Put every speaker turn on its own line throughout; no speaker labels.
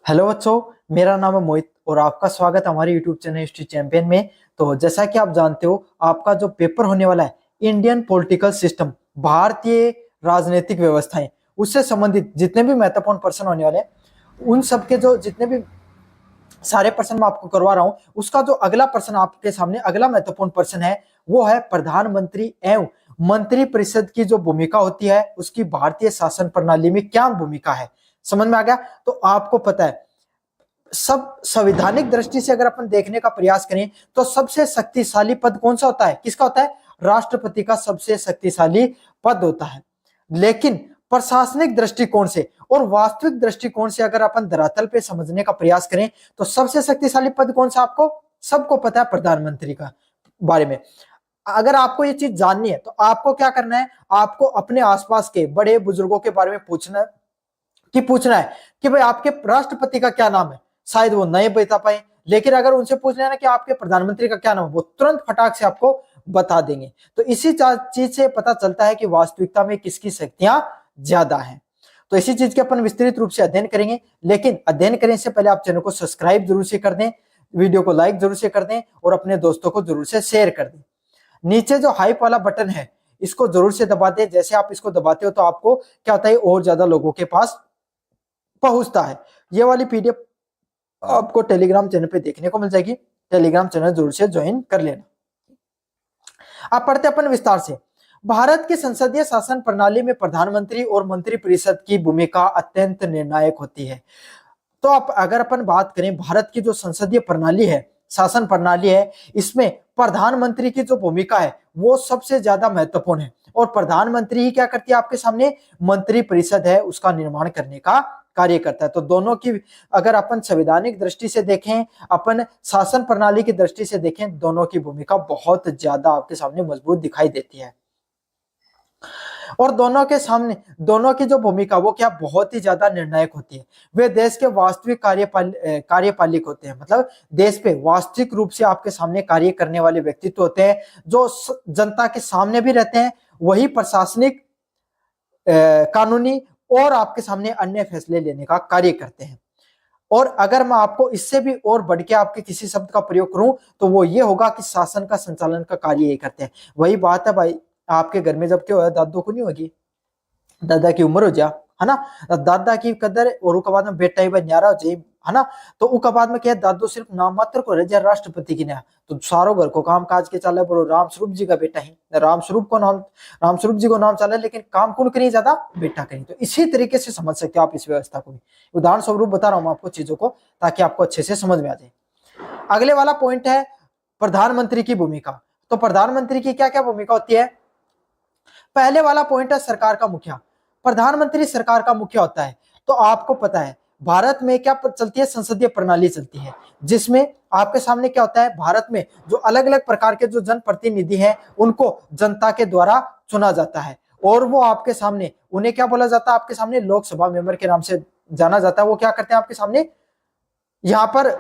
Hello बच्चों, मेरा नाम है मोहित और आपका स्वागत है हमारे यूट्यूब चैनल हिस्ट्री चैंपियन में। तो जैसा कि आप जानते हो, आपका जो पेपर होने वाला है इंडियन पॉलिटिकल सिस्टम, भारतीय राजनीतिक व्यवस्थाएं, उससे संबंधित जितने भी महत्वपूर्ण प्रश्न होने वाले हैं, उन सबके जो जितने भी सारे प्रश्न मैं आपको करवा रहा हूं, उसका जो अगला प्रश्न आपके सामने अगला महत्वपूर्ण प्रश्न है वो है प्रधानमंत्री एवं मंत्री परिषद की जो भूमिका होती है उसकी भारतीय शासन प्रणाली में क्या भूमिका है। समझ में आ गया? तो आपको पता है, सब संवैधानिक दृष्टि से अगर अपन देखने का प्रयास करें तो सबसे शक्तिशाली पद कौन सा होता है? किसका होता है? राष्ट्रपति का सबसे शक्तिशाली पद होता है। लेकिन प्रशासनिक दृष्टिकोण से और वास्तविक दृष्टिकोण से अगर अपन धरातल पे समझने का प्रयास करें तो सबसे शक्तिशाली पद कौन सा? आपको सबको पता है प्रधानमंत्री का बारे में। अगर आपको ये चीज जाननी है तो आपको क्या करना है, आपको अपने आसपास के बड़े बुजुर्गों के बारे में पूछना है कि भाई आपके राष्ट्रपति का क्या नाम है। शायद वो नहीं बता पाए, लेकिन अगर उनसे पूछ लेना कि आपके प्रधानमंत्री का क्या नाम है, वो तुरंत फटाक से आपको बता देंगे। तो इसी चीज से पता चलता है कि वास्तविकता में किसकी शक्तियां ज्यादा हैं। तो इसी चीज के अपन विस्तृत रूप से अध्ययन करेंगे, लेकिन अध्ययन करने से पहले आप चैनल को सब्सक्राइब जरूर से कर दें, वीडियो को लाइक जरूर से कर दें और अपने दोस्तों को जरूर से शेयर कर दें। नीचे जो हाइप वाला बटन है इसको जरूर से दबा दें। जैसे आप इसको दबाते हो तो आपको क्या होता है, और ज्यादा लोगों के पास पहुंचता है। ये वाली पीडीएफ आपको टेलीग्राम चैनल पे देखने को मिल जाएगी, टेलीग्राम चैनल जरूर से ज्वाइन कर लेना। आप पढ़ते अपन विस्तार से। भारत की संसदीय शासन प्रणाली में प्रधानमंत्री और मंत्रिपरिषद की भूमिका अत्यंत निर्णायक होती है। तो आप अगर अपन बात करें भारत की जो संसदीय प्रणाली है, शासन प्रणाली है, इसमें प्रधानमंत्री की जो भूमिका है वो सबसे ज्यादा महत्वपूर्ण है। और प्रधानमंत्री ही क्या करती है? आपके सामने मंत्रिपरिषद है उसका निर्माण करने का कार्य करता है। तो दोनों की अगर अपन संवैधानिक दृष्टि से देखें, अपन शासन प्रणाली की दृष्टि से देखें, दोनों की भूमिका बहुत ज्यादा आपके सामने मजबूत दिखाई देती है। और दोनों की जो भूमिका वो क्या बहुत ही ज्यादा निर्णायक होती है। वे देश के वास्तविक कार्यपालिक होते हैं, मतलब देश पे वास्तविक रूप से आपके सामने कार्य करने वाले व्यक्तित्व होते हैं, जो जनता के सामने भी रहते हैं, वही प्रशासनिक, कानूनी और आपके सामने अन्य फैसले लेने का कार्य करते हैं। और अगर मैं आपको इससे भी और बढ़ के आपके किसी शब्द का प्रयोग करूं तो वो ये होगा कि शासन का संचालन का कार्य ये करते हैं। वही बात है भाई, आपके घर में जब क्या हो, दादू को नहीं होगी, दादा की उम्र हो जा, है ना, दादा की कदर और उसके बाद में बेटा ही न्यारा हो जाए, है ना। तो उसके बाद में क्या है, दादू सिर्फ नाम मात्र को रह जाए राष्ट्रपति की ना, तो सारो घर को काम काज के चाले पर राम स्वरूप जी का बेटा ही, राम स्वरूप जी को नाम चला, लेकिन काम कौन करी? ज्यादा बेटा करी। तो इसी तरीके से समझ सकते हो आप इस व्यवस्था को भी। उदाहरण स्वरूप बता रहा हूं आपको चीजों को, ताकि आपको अच्छे से समझ में आ जाए। अगले वाला पॉइंट है प्रधानमंत्री की भूमिका। तो प्रधानमंत्री की क्या क्या भूमिका होती है? पहले वाला पॉइंट है सरकार का मुखिया। प्रधानमंत्री सरकार का मुखिया होता है। तो आपको पता है भारत में क्या चलती है? संसदीय प्रणाली चलती है, जिसमें आपके सामने क्या होता है, भारत में जो अलग अलग प्रकार के जो जनप्रतिनिधि हैं उनको जनता के द्वारा चुना जाता है। और वो आपके सामने, उन्हें क्या बोला जाता है? आपके सामने लोकसभा मेंबर के नाम से जाना जाता है। वो क्या करते हैं? आपके सामने यहाँ पर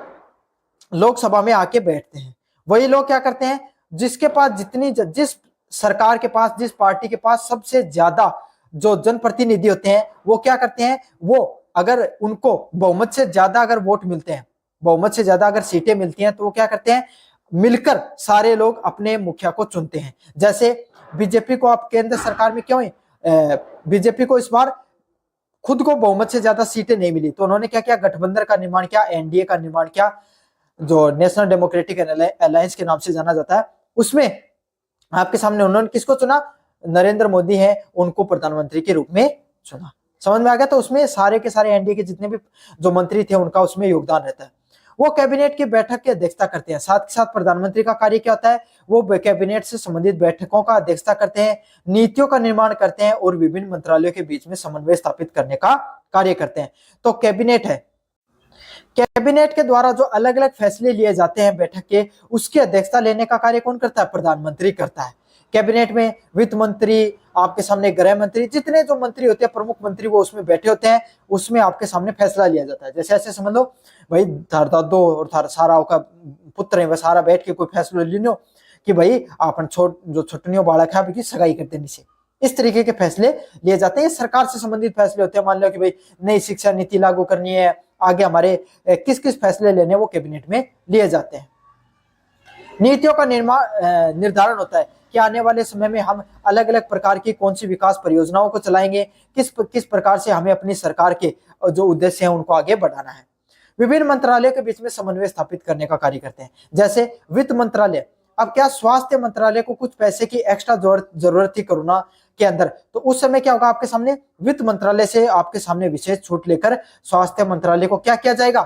लोकसभा में आके बैठते हैं। वही लोग क्या करते हैं? जिसके पास जिस सरकार के पास, जिस पार्टी के पास सबसे ज्यादा जो जनप्रतिनिधि होते हैं, वो क्या करते हैं? वो अगर उनको बहुमत से ज्यादा अगर वोट मिलते हैं, बहुमत से ज्यादा अगर सीटें मिलती हैं, तो वो क्या करते हैं? मिलकर सारे लोग अपने मुखिया को चुनते हैं। जैसे बीजेपी को आप केंद्र सरकार में क्यों है, बीजेपी को इस बार खुद को बहुमत से ज्यादा सीटें नहीं मिली, तो उन्होंने क्या किया? गठबंधन का निर्माण किया, एनडीए का निर्माण किया, जो नेशनल डेमोक्रेटिक अलायंस के नाम से जाना जाता है। उसमें आपके सामने उन्होंने किसको चुना? नरेंद्र मोदी हैं, उनको प्रधानमंत्री के रूप में चुना। समझ में आ गया? तो उसमें सारे के सारे एनडीए के जितने भी जो मंत्री थे उनका उसमें योगदान रहता है। वो कैबिनेट की बैठक की अध्यक्षता करते हैं। साथ के साथ प्रधानमंत्री का कार्य क्या होता है? वो कैबिनेट से संबंधित बैठकों का अध्यक्षता करते हैं, नीतियों का निर्माण करते हैं और विभिन्न मंत्रालयों के बीच में समन्वय स्थापित करने का कार्य करते हैं। तो कैबिनेट है, कैबिनेट के द्वारा जो अलग अलग फैसले लिए जाते हैं बैठक के, उसकी अध्यक्षता लेने का कार्य कौन करता है? प्रधानमंत्री करता है। कैबिनेट में वित्त मंत्री, आपके सामने गृह मंत्री, जितने जो मंत्री होते हैं, प्रमुख मंत्री, वो उसमें बैठे होते हैं। उसमें आपके सामने फैसला लिया जाता है। जैसे ऐसे समझ लो भाई, थार दादो और थार सारा का पुत्र है, वह सारा बैठ के कोई फैसला ले लो कि भाई अपन जो छुट्टियों बालक है सगाई कर देनी से, इस तरीके के फैसले लिए जाते हैं। सरकार से संबंधित फैसले होते हैं, मान लो कि भाई नई शिक्षा नीति लागू करनी है, आगे हमारे किस किस फैसले लेने वो कैबिनेट में लिए जाते हैं। नीतियों का निर्धारण होता है कि आने वाले समय में हम अलग अलग प्रकार की कौन सी विकास परियोजनाओं को चलाएंगे, किस प्रकार से हमें अपनी सरकार के जो उद्देश्य हैं उनको आगे बढ़ाना है। विभिन्न मंत्रालयों के बीच में समन्वय स्थापित करने का कार्य करते हैं, जैसे वित्त मंत्रालय। अब क्या स्वास्थ्य मंत्रालय को कुछ पैसे की एक्स्ट्रा जरूरत थी कोरोना के अंदर, तो उस समय क्या होगा, आपके सामने वित्त मंत्रालय से आपके सामने विशेष छूट लेकर स्वास्थ्य मंत्रालय को क्या किया जाएगा,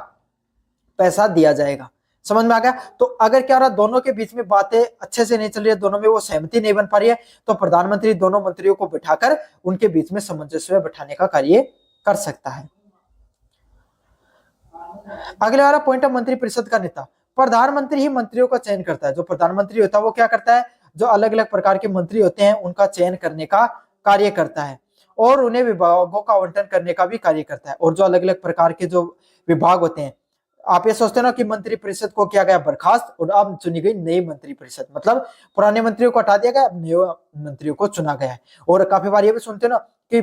पैसा दिया जाएगा। समझ में आ गया। तो अगर क्या हो रहा, दोनों के बीच में बातें अच्छे से नहीं चल रही है, दोनों में वो सहमति नहीं बन पा रही है, तो प्रधानमंत्री दोनों मंत्रियों को बिठाकर उनके बीच में सामंजस्य बैठाने का कार्य कर सकता है। अगले वाला पॉइंट है मंत्रिपरिषद का नेता। प्रधानमंत्री ही मंत्रियों का चयन करता है। जो प्रधानमंत्री होता है वो क्या करता है, जो अलग अलग प्रकार के मंत्री होते हैं उनका चयन करने का कार्य करता है और उन्हें विभागों का आवंटन करने का भी कार्य करता है। और जो अलग अलग प्रकार के जो विभाग होते हैं, आप ये सोचते हो ना कि मंत्रिपरिषद को किया गया बर्खास्त और अब चुनी गई नई मंत्रिपरिषद, मतलब पुराने मंत्रियों को हटा दिया गया, अब नए मंत्रियों को चुना गया है। और काफी बार ये भी सुनते हो ना कि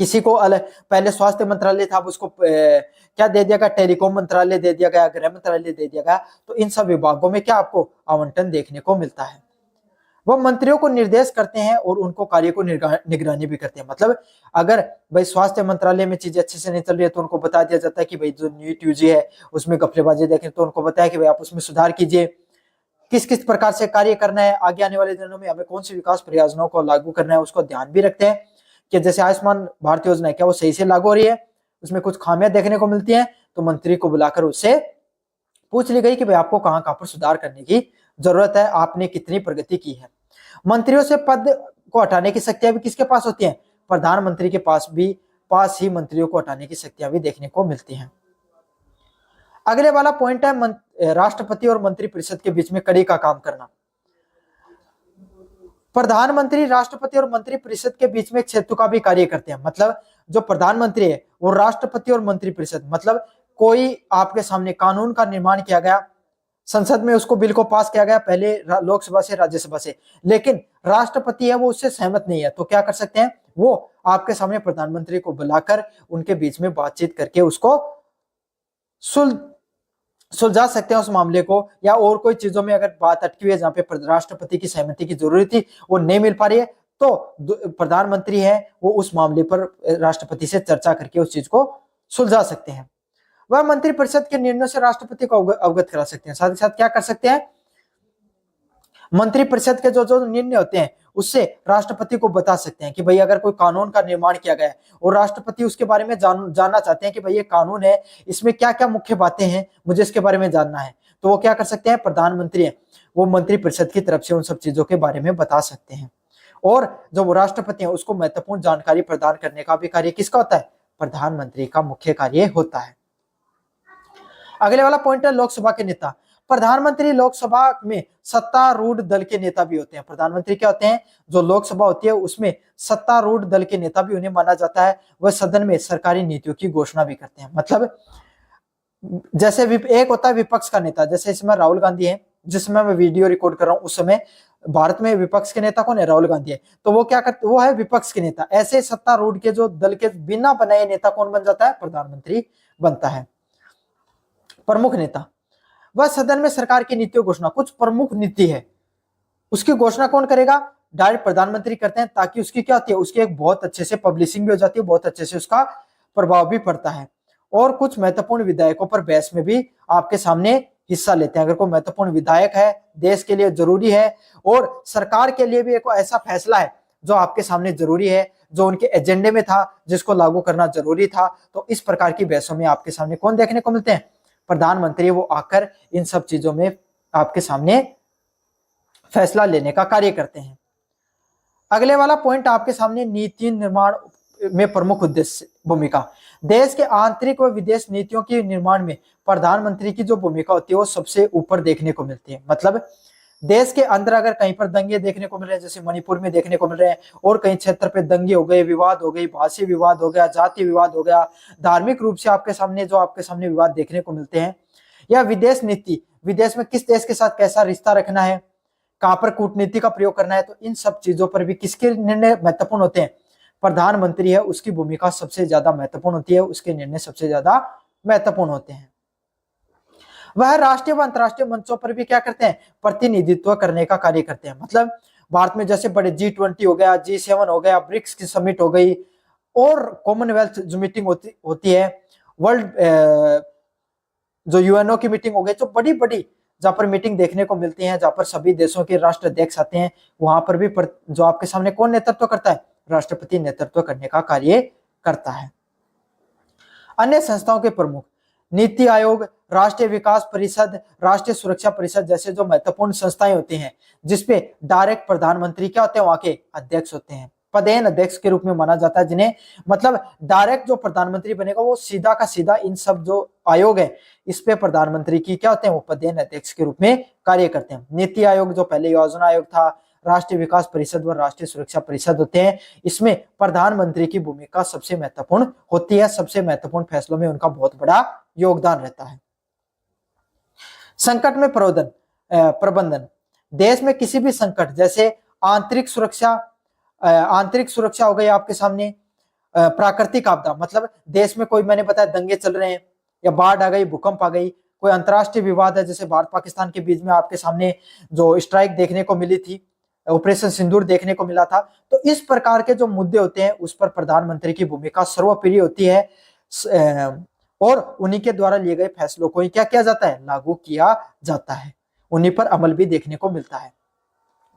किसी को पहले स्वास्थ्य मंत्रालय था, अब उसको क्या दे दिया गया, टेलीकॉम मंत्रालय दे दिया गया, गृह मंत्रालय दे दिया गया। तो इन सब विभागों में क्या आपको आवंटन देखने को मिलता है। वह मंत्रियों को निर्देश करते हैं और उनको कार्य को निगरानी भी करते हैं। मतलब अगर भाई स्वास्थ्य मंत्रालय में चीजें अच्छे से नहीं चल रही है तो उनको बता दिया जाता है कि भाई जो नीट यूजी है उसमें गफलेबाजी देखें, तो उनको बताया कि भाई आप उसमें सुधार कीजिए, किस किस प्रकार से कार्य करना है, आगे आने वाले दिनों में हमें कौन सी विकास परियोजनाओं को लागू करना है उसको ध्यान भी रखते हैं कि जैसे आयुष्मान भारत योजना है क्या वो सही से लागू हो रही है, उसमें कुछ खामियां देखने को मिलती हैं तो मंत्री को बुलाकर उससे पूछ ली गई कि भाई आपको कहां कहां पर सुधार करने की जरूरत है, आपने कितनी प्रगति की है। मंत्रियों से पद को हटाने की शक्तियां भी किसके पास होती हैं, प्रधानमंत्री के पास ही मंत्रियों को हटाने की शक्तियां भी देखने को मिलती हैं। अगले वाला पॉइंट है राष्ट्रपति और मंत्रिपरिषद के बीच में कड़ी का काम करना। प्रधानमंत्री राष्ट्रपति और मंत्रिपरिषद के बीच में एक सेतु का भी कार्य करते हैं। मतलब जो प्रधानमंत्री है वो राष्ट्रपति और मंत्रिपरिषद, मतलब कोई आपके सामने कानून का निर्माण किया गया, संसद में उसको बिल को पास किया गया, पहले लोकसभा से राज्यसभा से, लेकिन राष्ट्रपति है वो उससे सहमत नहीं है, तो क्या कर सकते हैं, वो आपके सामने प्रधानमंत्री को बुलाकर उनके बीच में बातचीत करके उसको सुलझा सकते हैं उस मामले को। या और कोई चीजों में अगर बात अटकी हुई है जहां पे राष्ट्रपति की सहमति की जरूरत थी वो नहीं मिल पा रही है, तो प्रधानमंत्री है वो उस मामले पर राष्ट्रपति से चर्चा करके उस चीज को सुलझा सकते हैं। वह मंत्रिपरिषद के निर्णयों से राष्ट्रपति को अवगत करा सकते हैं। साथ ही साथ क्या कर सकते हैं, मंत्रिपरिषद के जो जो निर्णय होते हैं उससे राष्ट्रपति को बता सकते हैं कि भाई अगर कोई कानून का निर्माण किया गया है और राष्ट्रपति उसके बारे में जानना चाहते हैं कि भाई ये कानून है, इसमें क्या क्या मुख्य बातें हैं, मुझे इसके बारे में जानना है, तो वो क्या कर सकते हैं, प्रधानमंत्री है वो मंत्रिपरिषद की तरफ से उन सब चीजों के बारे में बता सकते हैं। और जो वो राष्ट्रपति है उसको महत्वपूर्ण जानकारी प्रदान करने का भी कार्य किसका होता है, प्रधानमंत्री का मुख्य कार्य होता है। अगले वाला पॉइंट है लोकसभा के नेता। प्रधानमंत्री लोकसभा में सत्तारूढ़ दल के नेता भी होते हैं। प्रधानमंत्री क्या होते हैं, जो लोकसभा होती है उसमें सत्तारूढ़ दल के नेता भी उन्हें माना जाता है। वह सदन में सरकारी नीतियों की घोषणा भी करते हैं। मतलब जैसे एक होता है विपक्ष का नेता, जैसे इसमें राहुल गांधी है, जिस समय मैं वीडियो रिकॉर्ड कर रहा हूं उस समय भारत में विपक्ष के नेता कौन है, राहुल गांधी है, तो वो क्या करते, वो है विपक्ष के नेता। ऐसे सत्तारूढ़ के जो दल के बिना बनाए नेता कौन बन जाता है, प्रधानमंत्री बनता है। प्रमुख नेता, वह सदन में सरकार की नीतियों घोषणा, कुछ प्रमुख नीति है उसकी घोषणा कौन करेगा, डायरेक्ट प्रधानमंत्री करते हैं, ताकि उसकी क्या होती है, उसकी एक बहुत अच्छे से पब्लिशिंग भी हो जाती है, बहुत अच्छे से उसका प्रभाव भी पड़ता है। और कुछ महत्वपूर्ण विधायकों पर बहस में भी आपके सामने हिस्सा लेते हैं। अगर कोई महत्वपूर्ण विधायक है, देश के लिए जरूरी है और सरकार के लिए भी एक ऐसा फैसला है जो आपके सामने जरूरी है, जो उनके एजेंडे में था, जिसको लागू करना जरूरी था, तो इस प्रकार की बहसों में आपके सामने कौन देखने को मिलते हैं, प्रधानमंत्री। वो आकर इन सब चीजों में आपके सामने फैसला लेने का कार्य करते हैं। अगले वाला पॉइंट आपके सामने नीति निर्माण में प्रमुख उद्देश्य भूमिका। देश के आंतरिक व विदेश नीतियों के निर्माण में प्रधानमंत्री की जो भूमिका होती है वो सबसे ऊपर देखने को मिलती है। मतलब देश के अंदर अगर कहीं पर दंगे देखने को मिल रहे हैं, जैसे मणिपुर में देखने को मिल रहे हैं, और कहीं क्षेत्र पे दंगे हो गए, विवाद हो गई, भाषी विवाद हो गया, जाति विवाद हो गया, धार्मिक रूप से आपके सामने विवाद देखने को मिलते हैं, या विदेश नीति, विदेश में किस देश के साथ कैसा रिश्ता रखना है, कहां पर कूटनीति का प्रयोग करना है, तो इन सब चीजों पर भी किसके निर्णय महत्वपूर्ण होते हैं? प्रधानमंत्री है उसकी भूमिका सबसे ज्यादा महत्वपूर्ण होती है, उसके निर्णय सबसे ज्यादा महत्वपूर्ण होते हैं। वह राष्ट्रीय व अंतर्राष्ट्रीय मंचों पर भी क्या करते हैं? प्रतिनिधित्व करने का कार्य करते हैं। मतलब भारत में जैसे बड़े G20 हो गया, G7 हो गया, ब्रिक्स की समिट हो गई, और कॉमनवेल्थ जो मीटिंग होती है, वर्ल्ड जो यूएनओ की मीटिंग हो गई, तो बड़ी बड़ी जहां पर मीटिंग देखने को मिलती है, जहां पर सभी देशों के राष्ट्राध्यक्ष आते हैं, वहां पर भी जो आपके सामने कौन नेतृत्व करता है? राष्ट्रपति नेतृत्व करने का कार्य करता है। अन्य संस्थाओं के प्रमुख नीति आयोग, राष्ट्रीय विकास परिषद, राष्ट्रीय सुरक्षा परिषद जैसे जो महत्वपूर्ण संस्थाएं होती हैं, जिसपे डायरेक्ट प्रधानमंत्री क्या होते हैं? वहां के अध्यक्ष होते हैं, पदेन अध्यक्ष के रूप में माना जाता है, जिन्हें मतलब डायरेक्ट जो प्रधानमंत्री बनेगा वो सीधा का सीधा इन सब जो आयोग है इस पे प्रधानमंत्री की क्या होते हैं? वो पदेन अध्यक्ष के रूप में कार्य करते हैं। नीति आयोग जो पहले योजना आयोग था, राष्ट्रीय विकास परिषद व राष्ट्रीय सुरक्षा परिषद होते हैं, इसमें प्रधानमंत्री की भूमिका सबसे महत्वपूर्ण होती है, सबसे महत्वपूर्ण फैसलों में उनका बहुत बड़ा योगदान रहता है। संकट में प्रबंधन, देश में किसी भी संकट जैसे आंतरिक सुरक्षा हो गई आपके सामने, प्राकृतिक आपदा, मतलब देश में कोई, मैंने बताया दंगे चल रहे हैं, या बाढ़ आ गई, भूकंप आ गई, कोई अंतरराष्ट्रीय विवाद है, जैसे भारत पाकिस्तान के बीच में आपके सामने जो स्ट्राइक देखने को मिली थी, ऑपरेशन सिंदूर देखने को मिला था, तो इस प्रकार के जो मुद्दे होते हैं उस पर प्रधानमंत्री की भूमिका सर्वोपरि होती है, और उन्हीं के द्वारा लिए गए फैसलों को ही क्या किया जाता है? लागू किया जाता है, उन्हीं पर अमल भी देखने को मिलता है।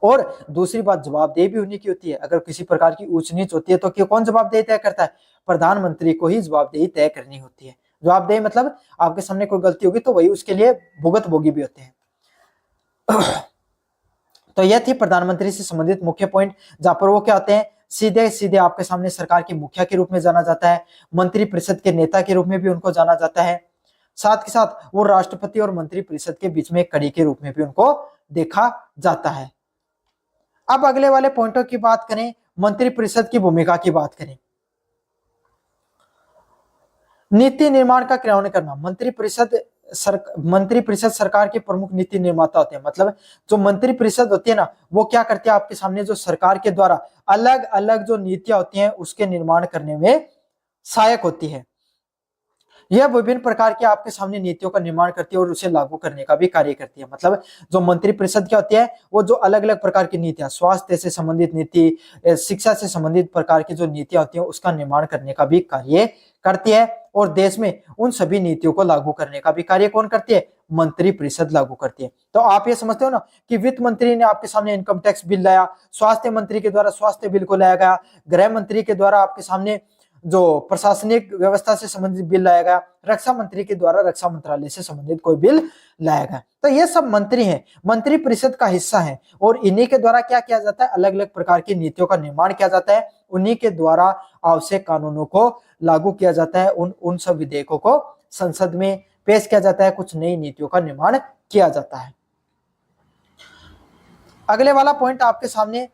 और दूसरी बात, जवाबदेही भी उन्हीं की होती है। अगर किसी प्रकार की ऊंच नीच होती है तो कौन जवाबदेही तय करता है? प्रधानमंत्री को ही जवाबदेही तय करनी होती है। जवाबदेही मतलब आपके सामने कोई गलती होगी तो वही उसके लिए भुगतभोगी भी होते हैं। तो यह थी प्रधानमंत्री से संबंधित मुख्य पॉइंट, जहां पर वो क्या होते हैं? सीधे सीधे आपके सामने सरकार के मुखिया के रूप में जाना जाता है, मंत्री परिषद के नेता के रूप में भी उनको जाना जाता है, साथ के साथ वो राष्ट्रपति और मंत्री परिषद के बीच में कड़ी के रूप में भी उनको देखा जाता है। अब अगले वाले पॉइंटों की बात करें, मंत्री परिषद की भूमिका की बात करें। नीति निर्माण का क्रियान्वयन करना, मंत्री परिषद सरकार के प्रमुख नीति निर्माता होते हैं। मतलब जो मंत्री परिषद होती है ना, वो क्या करती है? आपके सामने जो सरकार के द्वारा अलग अलग जो नीतियां होती हैं उसके निर्माण करने में सहायक होती है। यह विभिन्न प्रकार की आपके सामने नीतियों का निर्माण करती है और उसे लागू करने का भी कार्य करती है। मतलब जो मंत्री परिषद क्या होती है, वो जो अलग अलग प्रकार की नीतियां, स्वास्थ्य से संबंधित नीति, शिक्षा से संबंधित प्रकार की जो नीतियां होती हैं उसका निर्माण करने का भी कार्य करती है, और देश में उन सभी नीतियों को लागू करने का भी कार्य कौन करती है? मंत्री परिषद लागू करती है। तो आप ये समझते हो ना कि वित्त मंत्री ने आपके सामने इनकम टैक्स बिल लाया, स्वास्थ्य मंत्री के द्वारा स्वास्थ्य बिल को लाया गया, गृह मंत्री के द्वारा आपके सामने जो प्रशासनिक व्यवस्था से संबंधित बिल लाया गया, रक्षा मंत्री के द्वारा रक्षा मंत्रालय से संबंधित कोई बिल लाया गया। तो ये सब मंत्री हैं, मंत्री परिषद का हिस्सा है, और इन्हीं के द्वारा क्या किया जाता है? अलग अलग प्रकार की नीतियों का निर्माण किया जाता है, उन्हीं के द्वारा आवश्यक कानूनों को लागू किया जाता है, उन सब विधेयकों को संसद में पेश किया जाता है, कुछ नई नीतियों का निर्माण किया जाता है। अगले वाला पॉइंट आपके सामने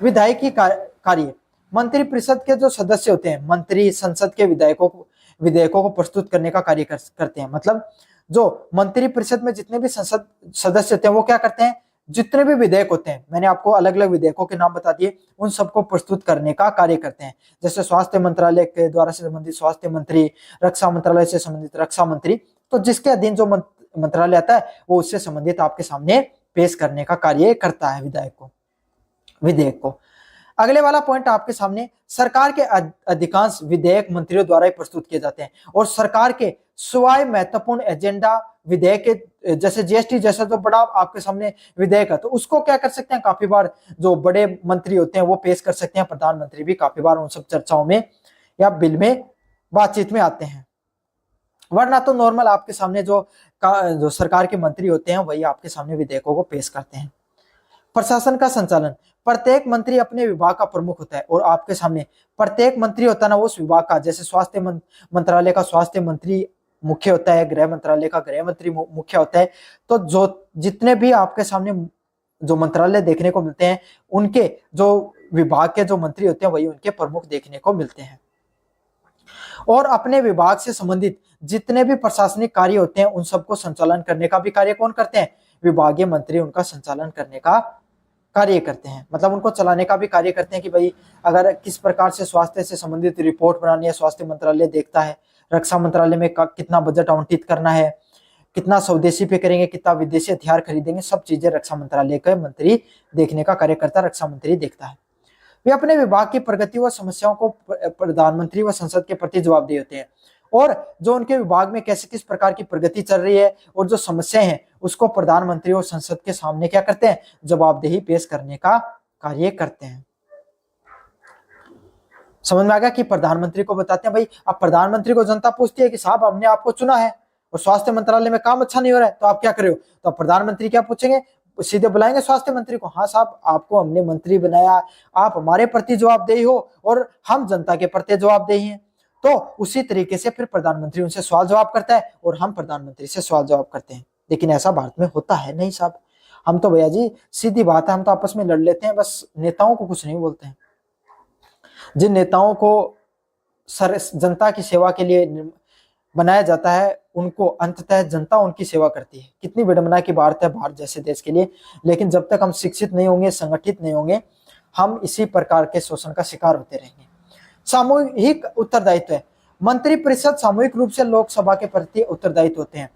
विधायकी कार्य। मंत्री परिषद के जो सदस्य होते हैं, मंत्री संसद के विधेयकों को प्रस्तुत करने का कार्य करते हैं। मतलब जो मंत्री परिषद में जितने भी संसद सदस्य होते हैं वो क्या करते हैं? जितने भी विधेयक होते हैं, मैंने आपको अलग अलग विधेयकों के नाम बता दिए, उन सबको प्रस्तुत करने का कार्य करते हैं। जैसे स्वास्थ्य मंत्रालय के द्वारा से संबंधित स्वास्थ्य मंत्री, रक्षा मंत्रालय से संबंधित रक्षा मंत्री, तो जिसके अधीन जो मंत्रालय आता है वो उससे संबंधित आपके सामने पेश करने का कार्य करता है विधेयक को। अगले वाला पॉइंट आपके सामने, सरकार के अधिकांश विधेयक मंत्रियों द्वारा ही प्रस्तुत किए जाते हैं, और सरकार के स्वयं महत्वपूर्ण एजेंडा विधेयक के, जैसे जीएसटी जैसा जो बड़ा आपके सामने विधेयक है, तो उसको क्या कर सकते हैं? काफी बार जो बड़े मंत्री होते हैं वो पेश कर सकते हैं, प्रधानमंत्री भी काफी बार उन सब चर्चाओं में या बिल में बातचीत में आते हैं। वरना तो नॉर्मल आपके सामने जो सरकार के मंत्री होते हैं वही आपके सामने विधेयकों को पेश करते हैं। प्रशासन का संचालन, प्रत्येक मंत्री अपने विभाग का प्रमुख होता है, और आपके सामने प्रत्येक मंत्री होता है ना उस विभाग का, जैसे स्वास्थ्य मंत्रालय का स्वास्थ्य मंत्री मुख्य होता है, गृह मंत्रालय का गृह मंत्री मुख्य होता है। तो जो जितने भी आपके सामने जो मंत्रालय देखने को मिलते हैं, उनके जो विभाग के जो मंत्री होते हैं वही उनके प्रमुख देखने को मिलते हैं। और अपने विभाग से संबंधित जितने भी प्रशासनिक कार्य होते हैं उन सबको संचालन करने का भी कार्य कौन करते हैं? विभागीय मंत्री उनका संचालन करने का कार्य करते हैं, मतलब उनको चलाने का भी कार्य करते हैं कि भाई अगर किस प्रकार से स्वास्थ्य से संबंधित रिपोर्ट बनानी है, स्वास्थ्य मंत्रालय देखता है। रक्षा मंत्रालय में कितना बजट आवंटित करना है, कितना स्वदेशी पे करेंगे, कितना विदेशी हथियार खरीदेंगे, सब चीजें रक्षा मंत्रालय के मंत्री देखने का कार्य करता है, रक्षा मंत्री देखता है। वे अपने विभाग की प्रगति व समस्याओं को प्रधानमंत्री व संसद के प्रति जवाबदेह होते हैं, और जो उनके विभाग में कैसे किस प्रकार की प्रगति चल रही है और जो समस्याएं हैं उसको प्रधानमंत्री और संसद के सामने क्या करते हैं? जवाबदेही पेश करने का कार्य करते हैं। समझ में आ गया कि प्रधानमंत्री को बताते हैं भाई, अब प्रधानमंत्री को जनता पूछती है कि साहब हमने आपको चुना है और स्वास्थ्य मंत्रालय में काम अच्छा नहीं हो रहा है, तो आप क्या कर रहे हो? तो प्रधानमंत्री क्या पूछेंगे? सीधे बुलाएंगे स्वास्थ्य मंत्री को, हाँ साहब आपको हमने मंत्री बनाया, आप हमारे प्रति जवाबदेही हो और हम जनता के प्रति जवाबदेही हैं। तो उसी तरीके से फिर प्रधानमंत्री उनसे सवाल जवाब करता है और हम प्रधानमंत्री से सवाल जवाब करते हैं। लेकिन ऐसा भारत में होता है नहीं साहब। हम तो भैया जी सीधी बात है, हम तो आपस में लड़ लेते हैं, बस नेताओं को कुछ नहीं बोलते हैं। जिन नेताओं को जनता की सेवा के लिए बनाया जाता है उनको अंततः जनता उनकी सेवा करती है। कितनी विडंबना की बात है भारत जैसे देश के लिए। लेकिन जब तक हम शिक्षित नहीं होंगे, संगठित नहीं होंगे, हम इसी प्रकार के शोषण का शिकार होते रहेंगे। सामूहिक उत्तरदायित्व है। मंत्रिपरिषद सामूहिक रूप से लोकसभा के प्रति उत्तरदायित्व होते हैं।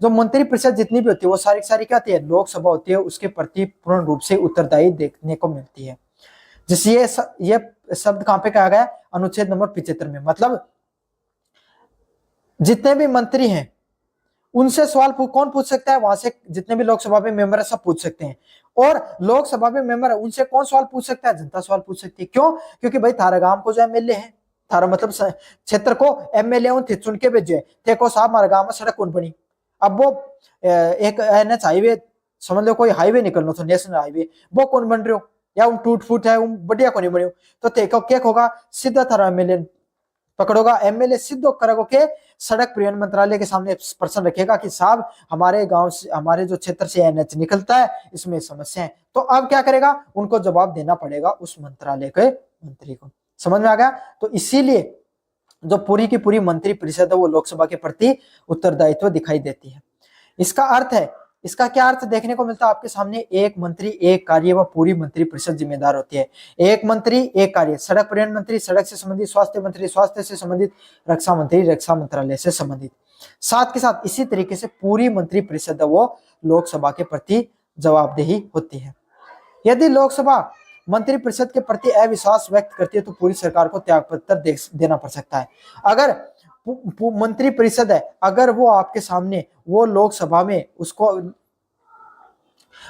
जो मंत्रिपरिषद जितनी भी होती है वो सारी सारी क्या होती है? लोकसभा होती है, उसके प्रति पूर्ण रूप से उत्तरदायी देखने को मिलती है। जिससे ये शब्द कहां पे कहा गया? अनुच्छेद नंबर 75 में। मतलब जितने भी मंत्री हैं उनसे सवाल कौन पूछ सकता है? वहां से जितने भी लोकसभा में मेंबर है सब पूछ सकते हैं। और लोकसभा में मेंबर है उनसे कौन सवाल पूछ सकता है? जनता सवाल पूछ सकती है। क्यों? क्योंकि भाई थारा गांव को जो एमएलए है, थारा मतलब क्षेत्र को एमएलए थे चुन के भेजे थे को साहब हमारे गांव में सड़क कौन बनी। अब वो एक एनएच हाईवे समझ लो, कोई हाईवे निकलना तो नेशनल हाईवे, वो कौन बन रहे हो या उन टूट फूट है उन बढ़िया को नहीं बने हो, तो देखो क्या होगा? सीधा थारा एमएलए पकड़ोगा, एमएलए सिद्ध करोगे के सड़क परिवहन मंत्रालय के सामने प्रश्न रखेगा कि साहब हमारे गांव से, हमारे जो क्षेत्र से एनएच निकलता है इसमें समस्या है। तो अब क्या करेगा? उनको जवाब देना पड़ेगा उस मंत्रालय के मंत्री को। समझ में आ गया? तो इसीलिए जो पूरी की पूरी मंत्री परिषद है वो लोकसभा के प्रति उत्तरदायित्व दिखाई देती है। इसका अर्थ है, इसका क्या अर्थ देखने को मिलता है आपके सामने? एक मंत्री एक कार्य व पूरी मंत्री परिषद जिम्मेदार होती है। एक मंत्री एक कार्य, सड़क परिवहन मंत्री सड़क से संबंधित, स्वास्थ्य मंत्री स्वास्थ्य से संबंधित, रक्षा मंत्री रक्षा मंत्रालय से संबंधित। साथ के साथ इसी तरीके से पूरी मंत्री परिषद वो लोकसभा के प्रति जवाबदेही होती है। यदि लोकसभा मंत्री परिषद के प्रति अविश्वास व्यक्त करती है तो पूरी सरकार को त्यागपत्र देना पड़ सकता है। अगर मंत्री परिषद है, अगर वो आपके सामने वो लोकसभा में उसको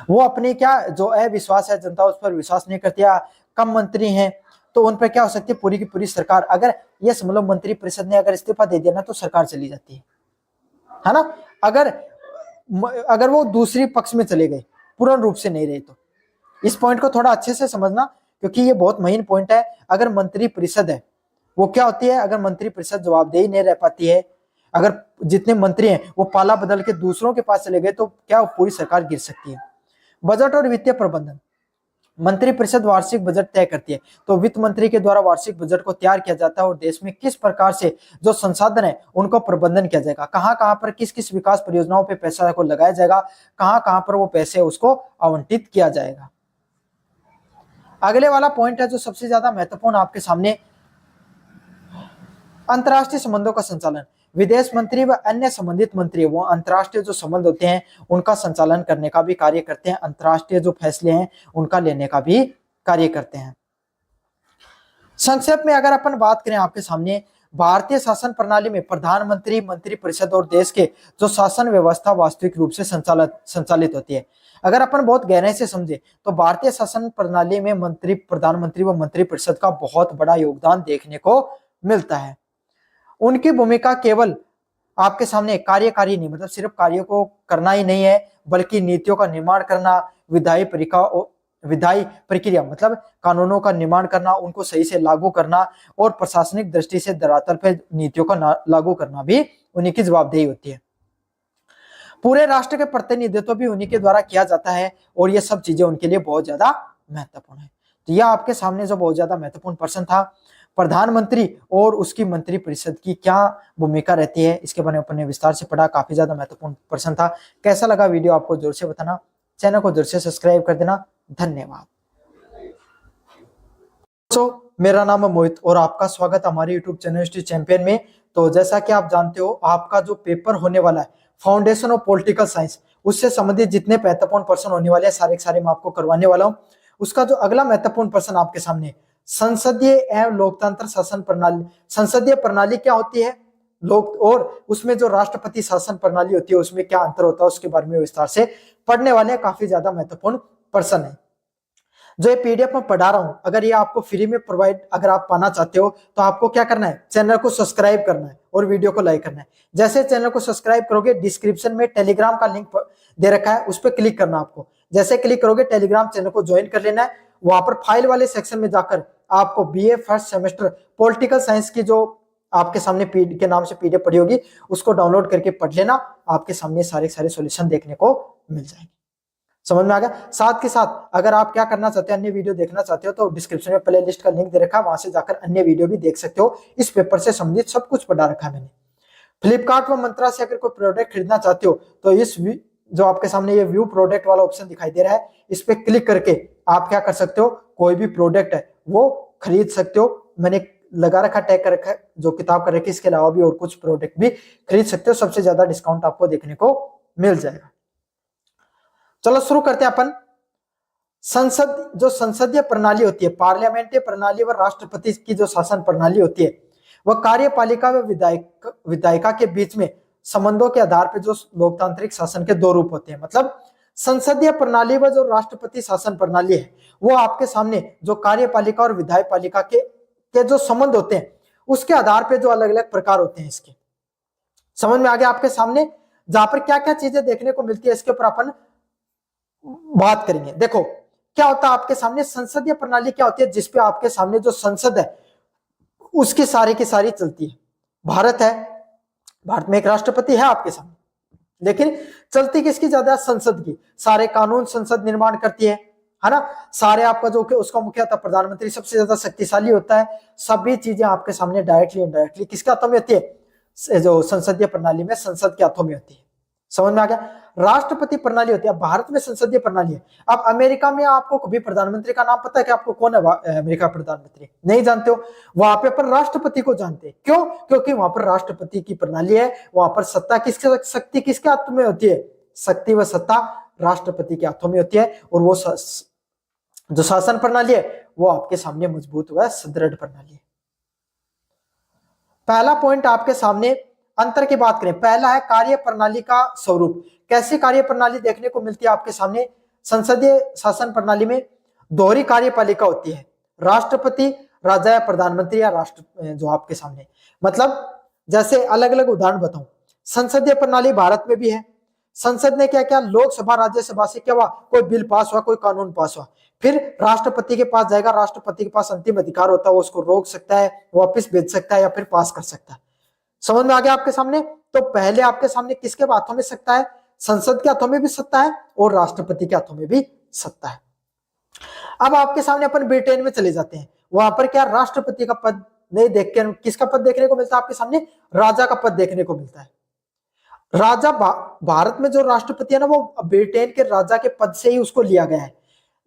वो अपने क्या जो अविश्वास है, जनता उस पर विश्वास नहीं करती या कम मंत्री हैं, तो उन पर क्या हो सकती है? पूरी की पूरी सरकार, अगर ये समझ लो मंत्री परिषद ने अगर इस्तीफा दे दिया ना तो सरकार चली जाती है ना। अगर वो दूसरी पक्ष में चले गए, पूर्ण रूप से नहीं रहे तो। इस पॉइंट को थोड़ा अच्छे से समझना क्योंकि ये बहुत महीन पॉइंट है। अगर मंत्री परिषद है वो क्या होती है? अगर मंत्री परिषद जवाबदेही नहीं रह पाती है, अगर जितने मंत्री हैं वो पाला बदल के दूसरों के पास चले गए तो क्या पूरी सरकार गिर सकती है। बजट और वित्तीय प्रबंधन, मंत्री परिषद वार्षिक बजट तय करती है, तो वित्त मंत्री के द्वारा वार्षिक बजट को तैयार किया जाता है और देश में किस प्रकार से जो संसाधन है उनको प्रबंधन किया जाएगा, कहां कहां पर किस किस विकास परियोजनाओं पे पैसा को लगाया जाएगा, कहां कहां पर वो पैसे उसको आवंटित किया जाएगा। अगले वाला पॉइंट है जो सबसे ज्यादा महत्वपूर्ण आपके सामने, अंतरराष्ट्रीय संबंधों का संचालन। विदेश मंत्री व अन्य संबंधित मंत्री वो अंतरराष्ट्रीय जो संबंध होते हैं उनका संचालन करने का भी कार्य करते हैं, अंतरराष्ट्रीय जो फैसले हैं उनका लेने का भी कार्य करते हैं। संक्षेप में अगर अपन बात करें आपके सामने, भारतीय शासन प्रणाली में प्रधानमंत्री, मंत्री परिषद और देश के जो शासन व्यवस्था वास्तविक रूप से संचालित होती है। अगर अपन बहुत गहराई से समझे तो भारतीय शासन प्रणाली में मंत्री, प्रधानमंत्री व मंत्री परिषद का बहुत बड़ा योगदान देखने को मिलता है। उनकी भूमिका केवल आपके सामने कार्यकारी नहीं, मतलब सिर्फ कार्यों को करना ही नहीं है, बल्कि नीतियों का निर्माण करना, विधायी प्रक्रिया मतलब कानूनों का निर्माण करना, उनको सही से लागू करना और प्रशासनिक दृष्टि से धरातल पर नीतियों का लागू करना भी उन्हीं की जवाबदेही होती है। पूरे राष्ट्र के प्रतिनिधित्व भी उन्हीं के द्वारा किया जाता है और ये सब चीजें उनके लिए बहुत ज्यादा महत्वपूर्ण है। तो यह आपके सामने जो बहुत ज्यादा महत्वपूर्ण प्रश्न था, प्रधानमंत्री और उसकी मंत्रिपरिषद की क्या भूमिका रहती है, इसके बारे में अपन ने विस्तार से पढ़ा। काफी ज्यादा महत्वपूर्ण प्रश्न था। कैसा लगा वीडियो आपको जोर से बताना, चैनल को जोर से सब्सक्राइब कर देना। धन्यवाद। मेरा नाम है मोहित और आपका स्वागत हमारे यूट्यूब चैनल हिस्ट्री चैंपियन में। तो जैसा कि आप जानते हो, आपका जो पेपर होने वाला है फाउंडेशन ऑफ पॉलिटिकल साइंस, उससे संबंधित जितने महत्वपूर्ण प्रश्न होने वाले हैं सारे के सारे मैं आपको करवाने वाला हूं। उसका जो अगला महत्वपूर्ण प्रश्न आपके सामने, संसदीय एवं लोकतंत्र शासन प्रणाली। संसदीय प्रणाली क्या होती है, लोक, और उसमें जो राष्ट्रपति शासन प्रणाली होती है उसमें क्या अंतर होता है, उसके बारे में विस्तार से पढ़ने वाले हैं। काफी ज्यादा महत्वपूर्ण प्रश्न है जो ये पीडीएफ में पढ़ा रहा हूं। अगर ये आपको फ्री में प्रोवाइड अगर आप पाना चाहते हो तो आपको क्या करना है, चैनल को सब्सक्राइब करना है और वीडियो को लाइक करना है। जैसे चैनल को सब्सक्राइब करोगे, डिस्क्रिप्शन में टेलीग्राम का लिंक दे रखा है, उस पर क्लिक करना आपको। जैसे क्लिक करोगे टेलीग्राम चैनल को ज्वाइन कर लेना है। वहां पर फाइल वाले सेक्शन में जाकर आपको BA first semester political science की जो आपके सामने के नाम से पीडीएफ पड़ी होगी उसको डाउनलोड करके पढ़ लेना। आपके सामने सारे सॉल्यूशन देखने को मिल जाएंगे। समझ में आ गया। साथ के साथ अगर आप क्या करना चाहते हो, अन्य वीडियो देखना चाहते हो, तो डिस्क्रिप्शन में प्ले लिस्ट का लिंक दे रखा है, वहां से जाकर अन्य वीडियो भी देख सकते हो। इस पेपर से संबंधित सब कुछ पढ़ा रखा है मैंने। फ्लिपकार्ट व मंत्रा से अगर कोई प्रोडक्ट खरीदना चाहते हो तो इस जो आपके सामने ये व्यू प्रोडक्ट वाला ऑप्शन दिखाई दे रहा है, इस पे क्लिक करके आप क्या कर सकते हो, कोई भी प्रोडक्ट है वो खरीद सकते हो। मैंने लगा रखा, टैग कर रखा है जो किताब कर रखी है, इसके अलावा भी और कुछ प्रोडक्ट भी खरीद सकते हो। सबसे ज्यादा डिस्काउंट आपको देखने को मिल जाएगा। चलो शुरू करते हैं अपन। संसद, जो संसदीय प्रणाली होती है, पार्लियामेंट्री प्रणाली व राष्ट्रपति की जो शासन प्रणाली होती है, वह कार्यपालिका व विधायिका के बीच में संबंधों के आधार पर जो लोकतांत्रिक शासन के दो रूप होते हैं। मतलब संसदीय प्रणाली व जो राष्ट्रपति शासन प्रणाली है वो आपके सामने जो कार्यपालिका और विधायपालिका के जो संबंध होते हैं उसके आधार पर जो अलग अलग प्रकार होते हैं इसके। समझ में आ गया आपके सामने, जहां पर क्या क्या चीजें देखने को मिलती है इसके ऊपर अपन बात करेंगे। देखो क्या होता है आपके सामने, संसदीय प्रणाली क्या होती है, जिसपे आपके सामने जो संसद है उसकी सारी की सारी चलती है। भारत है, भारत में एक राष्ट्रपति है आपके सामने, लेकिन चलती किसकी ज्यादा, संसद की। सारे कानून संसद निर्माण करती है ना। सारे आपका जो उसका मुखिया प्रधानमंत्री सबसे ज्यादा शक्तिशाली होता है। सभी चीजें आपके सामने डायरेक्टली इनडायरेक्टली किसके हाथों में होती है, जो संसदीय प्रणाली में संसद के हाथों में होती है। समझ में आ गया। राष्ट्रपति प्रणाली होती है, भारत में संसदीय प्रणाली है। अब अमेरिका में आपको कभी प्रधानमंत्री का नाम पता है कि आपको कौन है अमेरिका प्रधानमंत्री, नहीं जानते हो। वहां पे अपन राष्ट्रपति को जानते हैं, क्यों, क्योंकि वहां पर राष्ट्रपति की प्रणाली है। वहां पर सत्ता किसके, शक्ति किसके हाथों में होती है, शक्ति व सत्ता राष्ट्रपति के हाथों में होती है। और वो जो शासन प्रणाली है वो आपके सामने मजबूत व सुदृढ़ प्रणाली है। पहला पॉइंट आपके सामने अंतर की बात करें, पहला है कार्य प्रणाली का स्वरूप। कैसी कार्य प्रणाली देखने को मिलती है आपके सामने, संसदीय शासन प्रणाली में दोहरी कार्यपालिका होती है, राष्ट्रपति, राजा या प्रधानमंत्री या राष्ट्र जो आपके सामने। मतलब जैसे अलग अलग उदाहरण बताऊं, संसदीय प्रणाली भारत में भी है। संसद ने क्या किया, लोकसभा राज्यसभा से क्या हुआ, कोई बिल पास हुआ, कोई कानून पास हुआ, फिर राष्ट्रपति के पास जाएगा। राष्ट्रपति के पास अंतिम अधिकार होता है, वो उसको रोक सकता है, वापिस भेज सकता है या फिर पास कर सकता है। समझ में आ गया आपके सामने। तो पहले आपके सामने किसके हाथों में सत्ता है, संसद के हाथों में भी सत्ता है और राष्ट्रपति के हाथों में भी सत्ता है। अब आपके सामने अपन ब्रिटेन में चले जाते हैं, वहां पर क्या राष्ट्रपति का पद नहीं देख के किसका पद देखने को मिलता है आपके सामने, राजा का पद देखने को मिलता है। राजा भारत में जो राष्ट्रपति है ना, वो ब्रिटेन के राजा के पद से ही उसको लिया गया है।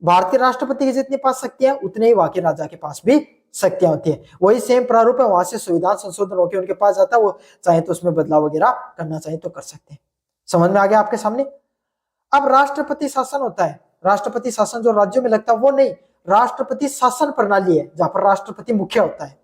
भारत के राष्ट्रपति के जितने पास शक्तियां उतने ही वहां के राजा के पास भी शक्तियां होती है। वही सेम प्रारूप है, वहां से संविधान संशोधन होकर उनके पास जाता है, वो चाहे तो उसमें बदलाव वगैरह करना चाहे तो कर सकते हैं। समझ में आ गया आपके सामने। अब राष्ट्रपति शासन होता है, राष्ट्रपति शासन जो राज्यों में लगता है वो नहीं, राष्ट्रपति शासन प्रणाली है जहां पर राष्ट्रपति मुख्य होता है।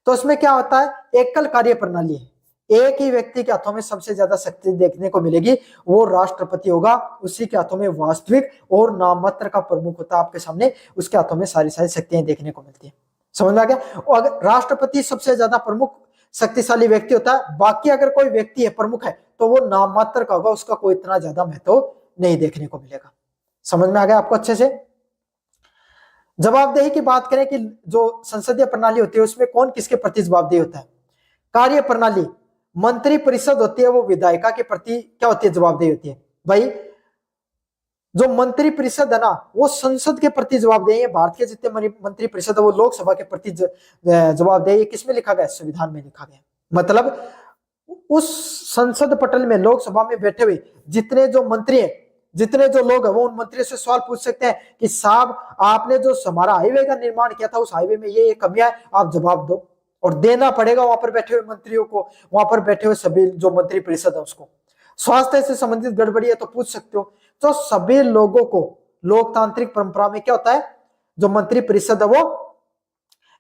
तो उसमें क्या होता है, एकल कार्य प्रणाली है, एक ही व्यक्ति के हाथों में सबसे ज्यादा शक्ति देखने को मिलेगी, वो राष्ट्रपति होगा। उसी के हाथों में वास्तविक और नाममात्र का प्रमुख होता है आपके सामने, उसके हाथों में सारी सारी शक्तियां देखने को मिलती है। समझ में आ गया। और अगर राष्ट्रपति सबसे ज्यादा प्रमुख शक्तिशाली व्यक्ति होता है, बाकी अगर कोई व्यक्ति है प्रमुख है तो वो नाममात्र का होगा, उसका कोई इतना ज्यादा महत्व नहीं देखने को मिलेगा। समझ में आ गया आपको अच्छे से। जवाबदेही की बात करें कि जो संसदीय प्रणाली होती है उसमें कौन किसके प्रति जवाबदेही होता है। कार्य प्रणाली, मंत्री परिषद होती है, वो विधायिका के प्रति क्या होती है, जवाबदेही होती है। भाई जो मंत्री परिषद है ना वो संसद के प्रति जवाबदेही है। भारत के जितने मंत्री परिषद है वो लोकसभा के प्रति जवाबदेही है। किसमें लिखा गया? संविधान में लिखा गया। मतलब उस संसद पटल में, लोकसभा में बैठे हुए जितने जो मंत्री हैं, जितने जो लोग हैं, वो उन मंत्रियों से सवाल पूछ सकते हैं कि साहब आपने जो हमारा हाईवे का निर्माण किया था उस हाईवे में ये कमियां है, आप जवाब दो। और देना पड़ेगा वहां पर बैठे हुए मंत्रियों को, वहां पर बैठे हुए सभी जो मंत्री परिषद है उसको। स्वास्थ्य से संबंधित गड़बड़ी है तो पूछ सकते हो। तो सभी लोगों को लोकतांत्रिक परंपरा में क्या होता है, जो मंत्री परिषद है वो,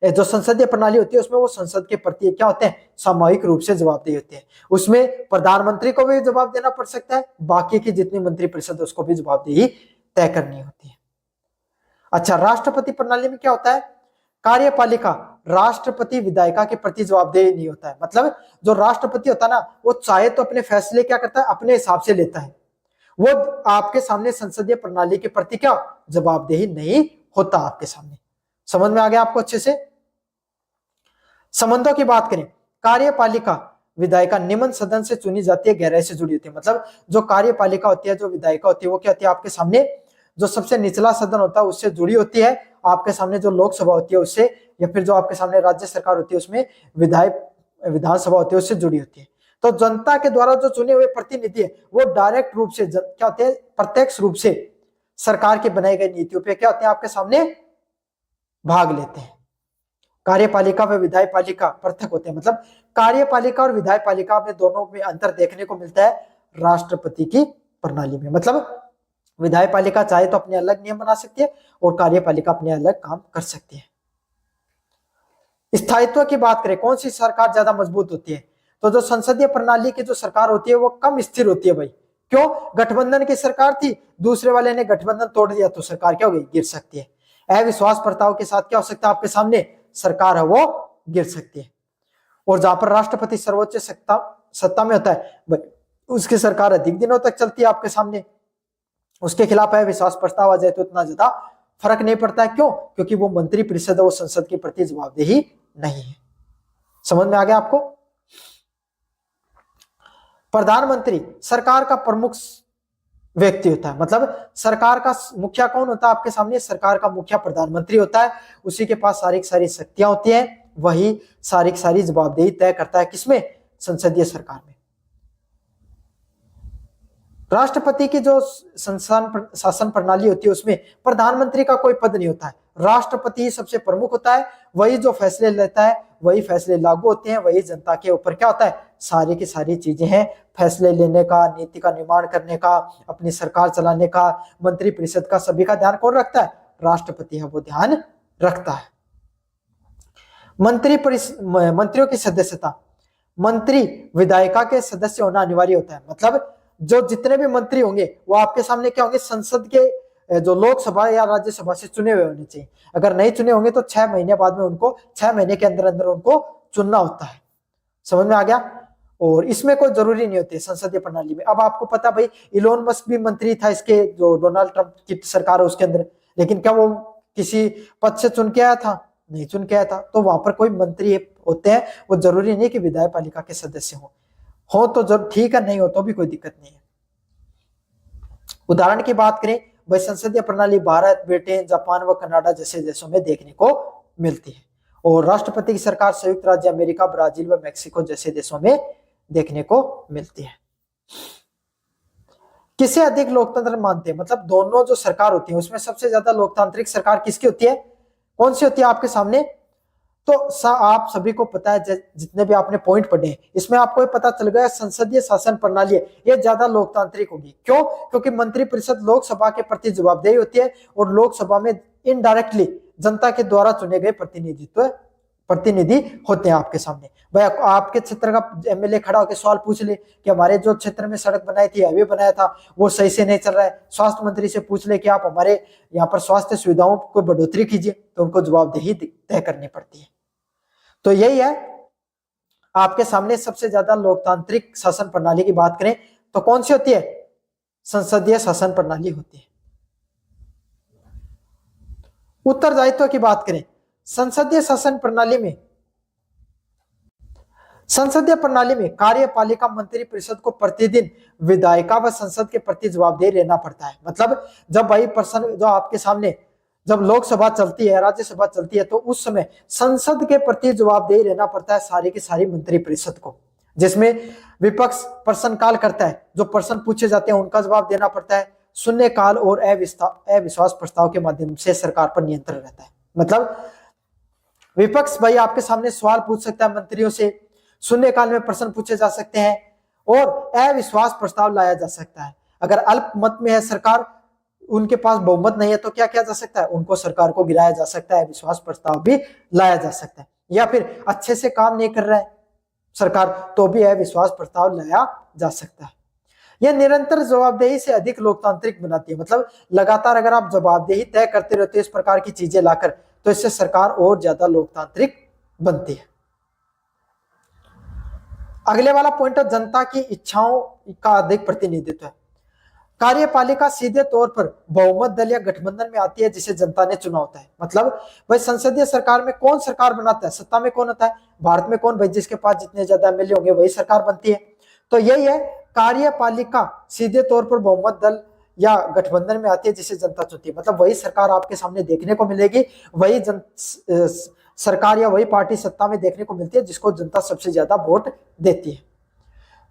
जो संसदीय प्रणाली होती है उसमें वो संसद के प्रति क्या होते हैं, सामूहिक रूप से जवाबदेही होती है। उसमें प्रधानमंत्री को भी जवाब देना पड़ सकता है, बाकी की जितनी मंत्री परिषद है उसको भी जवाबदेही तय करनी होती है। अच्छा, राष्ट्रपति प्रणाली में क्या होता है? कार्यपालिका राष्ट्रपति विधायिका के प्रति जवाबदेह नहीं होता है। मतलब जो राष्ट्रपति होता है ना वो चाहे तो अपने फैसले क्या करता है, अपने हिसाब से लेता है, वो आपके सामने संसदीय प्रणाली के प्रति क्या जवाबदेही नहीं होता आपके सामने। समझ में आ गया आपको अच्छे से? संबंधों की बात करें, कार्यपालिका विधायिका निम्न सदन से चुनी जाती है, गहराई से जुड़ी होती है। मतलब जो कार्यपालिका होती है, जो विधायिका होती है, वो क्या होती है आपके सामने जो सबसे निचला सदन होता है उससे जुड़ी होती है। आपके सामने जो लोकसभा होती है उससे, या फिर जो आपके सामने राज्य सरकार होती है उसमें विधानसभा होती है उससे जुड़ी होती है। तो जनता के द्वारा जो चुने हुए प्रतिनिधि है वो डायरेक्ट रूप से क्या होते हैं, प्रत्यक्ष रूप से सरकार की बनाई गई नीतियों पे क्या होते हैं, आपके सामने भाग लेते हैं। कार्यपालिका व विधायपालिका पृथक होते हैं। मतलब कार्यपालिका और विधायपालिका में दोनों में अंतर देखने को मिलता है राष्ट्रपति की प्रणाली में। मतलब विधायपालिका चाहे तो अपने अलग नियम बना सकती है और कार्यपालिका अपने अलग काम कर सकती है। स्थायित्व की बात करें, कौन सी सरकार ज्यादा मजबूत होती है? तो जो संसदीय प्रणाली की जो सरकार होती है वो कम स्थिर होती है भाई। क्यों? गठबंधन की सरकार थी, दूसरे वाले ने गठबंधन तोड़ दिया तो सरकार क्या हो गई, गिर सकती है। अविश्वास प्रस्ताव के साथ क्या हो सकता है आपके सामने, सरकार है वो गिर सकती है। और जहां पर राष्ट्रपति सर्वोच्च सत्ता में होता है उसकी सरकार अधिक दिनों तक चलती है आपके सामने। उसके खिलाफ अविश्वास प्रस्ताव आ जाए तो इतना ज्यादा फर्क नहीं पड़ता है। क्यों? क्योंकि वो मंत्री परिषद है, वो संसद के प्रति जवाबदेही नहीं है। समझ में आ गया आपको? प्रधानमंत्री सरकार का प्रमुख व्यक्ति होता है। मतलब सरकार का मुखिया कौन होता है आपके सामने, सरकार का मुखिया प्रधानमंत्री होता है। उसी के पास सारी शक्तियां होती हैं, वही सारी जवाबदेही तय करता है। किसमें? संसदीय सरकार में। राष्ट्रपति की जो शासन प्रणाली होती है उसमें प्रधानमंत्री का कोई पद नहीं होता है, राष्ट्रपति सबसे प्रमुख होता है। वही जो फैसले लेता है, वही फैसले लागू होते हैं, वही जनता के ऊपर क्या होता है, सारी की सारी चीजें हैं। फैसले लेने का, नीति का निर्माण करने का, अपनी सरकार चलाने का, मंत्री परिषद का, सभी का ध्यान कौन रखता है? राष्ट्रपति है वो ध्यान रखता है। मंत्रियों की सदस्यता, मंत्री विधायिका के सदस्य होना अनिवार्य होता है। मतलब जो जितने भी मंत्री होंगे वो आपके सामने क्या होंगे, संसद के जो लोकसभा या राज्यसभा से चुने हुए होने चाहिए। अगर नहीं चुने होंगे तो 6 महीने बाद में उनको, 6 महीने के अंदर अंदर उनको चुनना होता है। समझ में आ गया? और इसमें कोई जरूरी नहीं होती संसदीय प्रणाली में। अब आपको पता भाई इलोन मस्क भी मंत्री था इसके, जो डोनाल्ड ट्रंप की सरकार है उसके अंदर, लेकिन क्या वो किसी पद से चुन के आया था? नहीं चुन के आया था। तो वहां पर कोई मंत्री होते हैं, वो जरूरी नहीं कि विधायपालिका के सदस्य हो तो जरूर ठीक है, नहीं हो तो भी कोई दिक्कत नहीं है। उदाहरण की बात करें भाई, संसदीय प्रणाली भारत, ब्रिटेन, जापान व कनाडा जैसे देशों में देखने को मिलती है। और राष्ट्रपति की सरकार संयुक्त राज्य अमेरिका, ब्राजील व मेक्सिको जैसे देशों में देखने को मिलती है। किसे अधिक लोकतंत्र मानते हैं? मतलब दोनों जो सरकार होती है उसमें सबसे ज्यादा लोकतांत्रिक सरकार किसकी होती है? कौन सी होती है आपके सामने? तो आप सभी को पता है, जितने भी आपने पॉइंट पढ़े हैं इसमें आपको पता चल गया संसदीय शासन प्रणाली है ये ज्यादा लोकतांत्रिक होगी। क्यों? क्योंकि मंत्रिपरिषद लोकसभा के प्रति जवाबदेही होती है और लोकसभा में इनडायरेक्टली जनता के द्वारा चुने गए प्रतिनिधि होते हैं आपके सामने। भाई आपके क्षेत्र का एमएलए खड़ा होकर सवाल पूछ ले कि हमारे जो क्षेत्र में सड़क बनाई थी, हाईवे बनाया था, वो सही से नहीं चल रहा है। स्वास्थ्य मंत्री से पूछ ले कि आप हमारे यहाँ पर स्वास्थ्य सुविधाओं को बढ़ोतरी कीजिए, तो उनको जवाबदेही तय करनी पड़ती है। तो यही है आपके सामने सबसे ज्यादा लोकतांत्रिक शासन प्रणाली की बात करें तो कौन सी होती है? संसदीय शासन प्रणाली होती है। उत्तरदायित्व की बात करें, संसदीय शासन प्रणाली में संसदीय प्रणाली में कार्यपालिका मंत्री परिषद को प्रतिदिन विधायिका व संसद के प्रति जवाबदेह रहना पड़ता है। मतलब जब वही पर्सन जो आपके सामने जब लोकसभा चलती है, राज्यसभा चलती है, तो उस समय संसद के प्रति जवाबदेह रहना पड़ता है सारी की सारी मंत्री परिषद को, जिसमें विपक्ष प्रश्नकाल करता है, जो प्रश्न पूछे जाते हैं उनका जवाब देना पड़ता है, शून्यकाल और अविश्वास प्रस्ताव के माध्यम से सरकार पर नियंत्रण रहता है। मतलब विपक्ष भाई आपके सामने सवाल पूछ सकता है मंत्रियों से, शून्यकाल में प्रश्न पूछे जा सकते हैं और अविश्वास प्रस्ताव लाया जा सकता है। अगर अल्प मत में है सरकार, उनके पास बहुमत नहीं है, तो क्या किया जा सकता है, उनको सरकार को गिराया जा सकता है, अविश्वास प्रस्ताव भी लाया जा सकता है। या फिर अच्छे से काम नहीं कर रहा है सरकार, तो भी अविश्वास प्रस्ताव लाया जा सकता है। यह निरंतर जवाबदेही से अधिक लोकतांत्रिक बनाती है। मतलब लगातार अगर आप जवाबदेही तय करते रहते हो इस प्रकार की चीजें लाकर, तो इससे सरकार और ज्यादा लोकतांत्रिक बनती है। अगले वाला पॉइंट है जनता की इच्छाओं का अधिक प्रतिनिधित्व है। कार्यपालिका सीधे तौर पर बहुमत दल या गठबंधन में आती है जिसे जनता ने चुना होता है। मतलब भाई संसदीय सरकार में कौन सरकार बनाता है, सत्ता में कौन होता है, भारत में कौन, भाई जिसके पास जितने ज्यादा एमएलए होंगे वही सरकार बनती है। तो यही है, कार्यपालिका सीधे तौर पर बहुमत दल या गठबंधन में आती है जिसे जनता चुनती है। मतलब वही सरकार आपके सामने देखने को मिलेगी, वही सरकार या वही पार्टी सत्ता में देखने को मिलती है जिसको जनता सबसे ज्यादा वोट देती है।